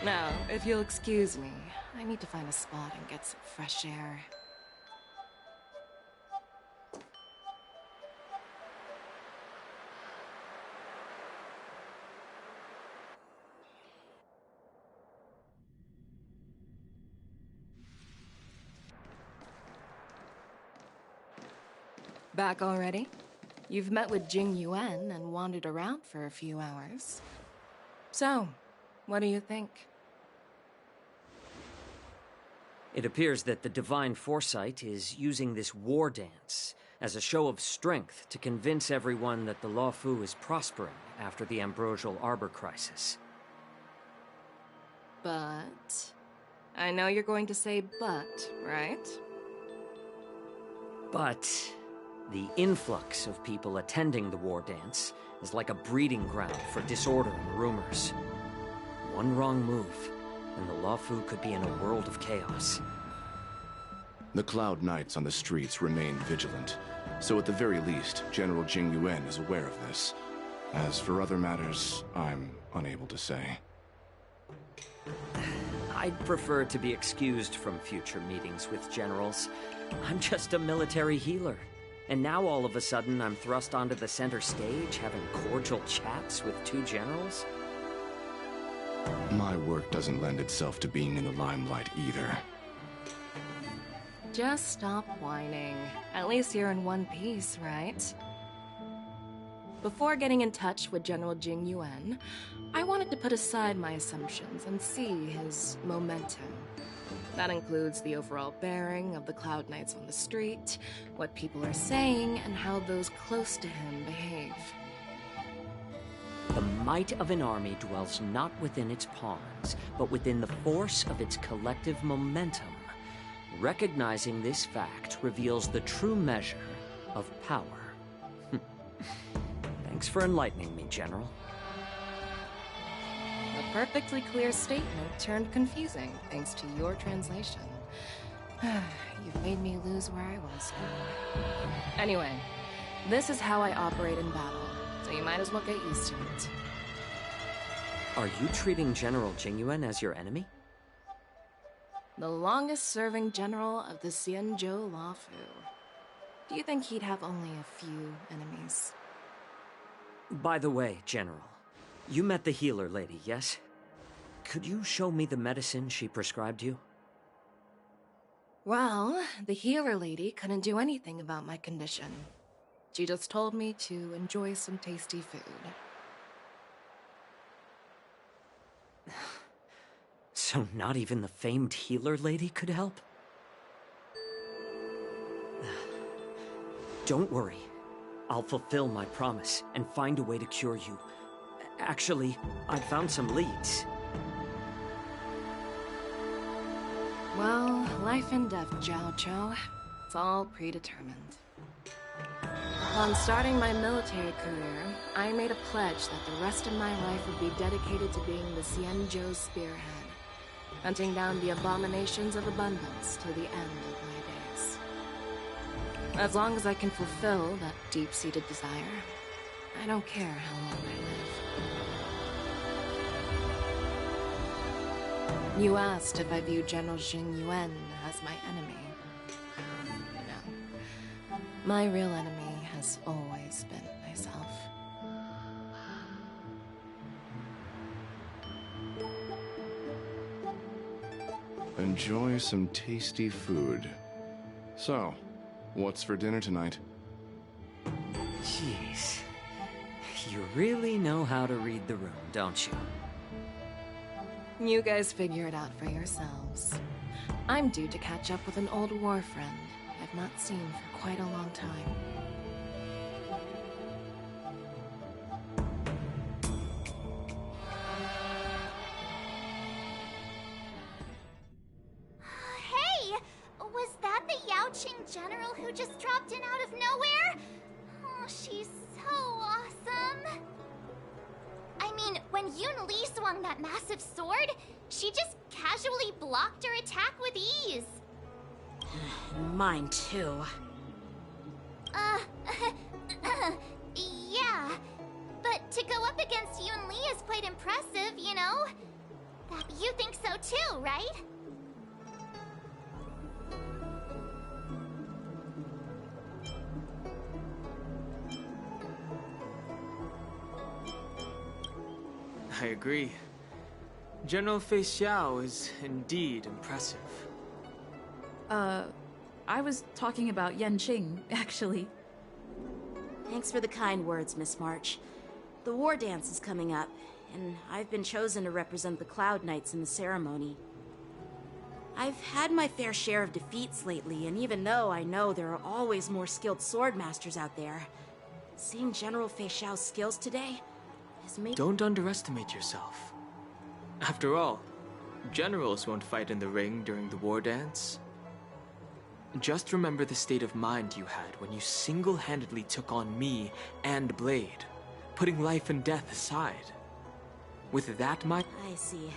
Speaker 19: Now, if you'll excuse me, I need to find a spot and get some fresh air. Back already? You've met with Jing Yuan and wandered around for a few hours. So, what do you think?
Speaker 7: It appears that the Divine Foresight is using this war dance as a show of strength to convince everyone that the Luofu is prospering after the Ambrosial Arbor crisis.
Speaker 19: But... I know you're going to say but, right?
Speaker 7: But the influx of people attending the war dance is like a breeding ground for disorder and rumors. One wrong move, and the Luofu could be in a world of chaos.
Speaker 13: The Cloud Knights on the streets remain vigilant, so at the very least, General Jing Yuan is aware of this. As for other matters, I'm unable to say.
Speaker 7: I'd prefer to be excused from future meetings with generals. I'm just a military healer. And now all of a sudden I'm thrust onto the center stage having cordial chats with two generals?
Speaker 13: My work doesn't lend itself to being in the limelight either.
Speaker 19: Just stop whining. At least you're in one piece, right? Before getting in touch with General Jing Yuan, I wanted to put aside my assumptions and see his momentum. That includes the overall bearing of the Cloud Knights on the street, what people are saying, and how those close to him behave.
Speaker 7: The might of an army dwells not within its pawns, but within the force of its collective momentum. Recognizing this fact reveals the true measure of power. Thanks for enlightening me, General.
Speaker 19: A perfectly clear statement turned confusing thanks to your translation. You've made me lose where I was. Anyway, this is how I operate in battle, so you might as well get used to it.
Speaker 7: Are you treating General Jing Yuan as your enemy?
Speaker 19: The longest-serving general of the Xianzhou Luofu. Do you think he'd have only a few enemies?
Speaker 7: By the way, General, you met the healer lady, yes? Could you show me the medicine she prescribed you?
Speaker 19: Well, the healer lady couldn't do anything about my condition. She just told me to enjoy some tasty food.
Speaker 7: So not even the famed healer lady could help? Don't worry. I'll fulfill my promise and find a way to cure you. Actually, I found some leads.
Speaker 19: Well, life and death, Zhao Chou. It's all predetermined. Upon starting my military career, I made a pledge that the rest of my life would be dedicated to being the Xianzhou spearhead, hunting down the abominations of abundance till the end of my days. As long as I can fulfill that deep-seated desire, I don't care how long I live. You asked if I view General Jing Yuan as my enemy. No. My real enemy has always been myself.
Speaker 13: Enjoy some tasty food. So, what's for dinner tonight?
Speaker 7: Jeez. You really know how to read the room, don't you?
Speaker 19: You guys figure it out for yourselves. I'm due to catch up with an old war friend I've not seen for quite a long time.
Speaker 2: Hey! Was that the Yaoqing general who just dropped in out of nowhere? Oh, she's so awesome! I mean, when Yun Li swung that massive sword, she just casually blocked her attack with ease.
Speaker 1: Mine too.
Speaker 2: Yeah. But to go up against Yun Li is quite impressive, you know? You think so too, right?
Speaker 3: I agree. General Fei Xiao is indeed impressive.
Speaker 4: I was talking about Yanqing, actually.
Speaker 1: Thanks for the kind words, Miss March. The war dance is coming up, and I've been chosen to represent the Cloud Knights in the ceremony. I've had my fair share of defeats lately, and even though I know there are always more skilled sword masters out there, seeing General Fei Xiao's skills today has made—
Speaker 3: Don't underestimate yourself. After all, generals won't fight in the ring during the war dance. Just remember the state of mind you had when you single-handedly took on me and Blade, putting life and death aside. With that mind—
Speaker 1: I see.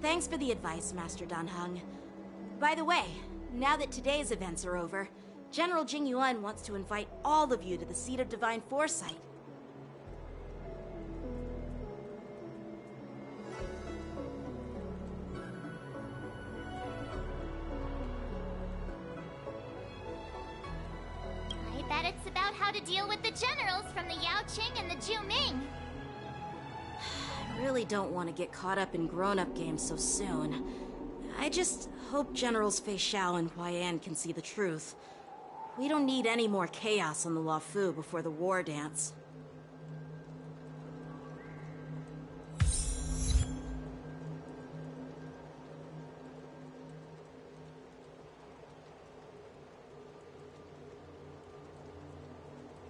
Speaker 1: Thanks for the advice, Master Dan Heng. By the way, now that today's events are over, General Jing Yuan wants to invite all of you to the Seat of Divine Foresight.
Speaker 2: I bet it's about how to deal with the generals from the Yao Qing and the Zhu Ming.
Speaker 1: I really don't want to get caught up in grown-up games so soon. I just hope Generals Fei Xiao and Huaiyan can see the truth. We don't need any more chaos on the Luofu before the war dance.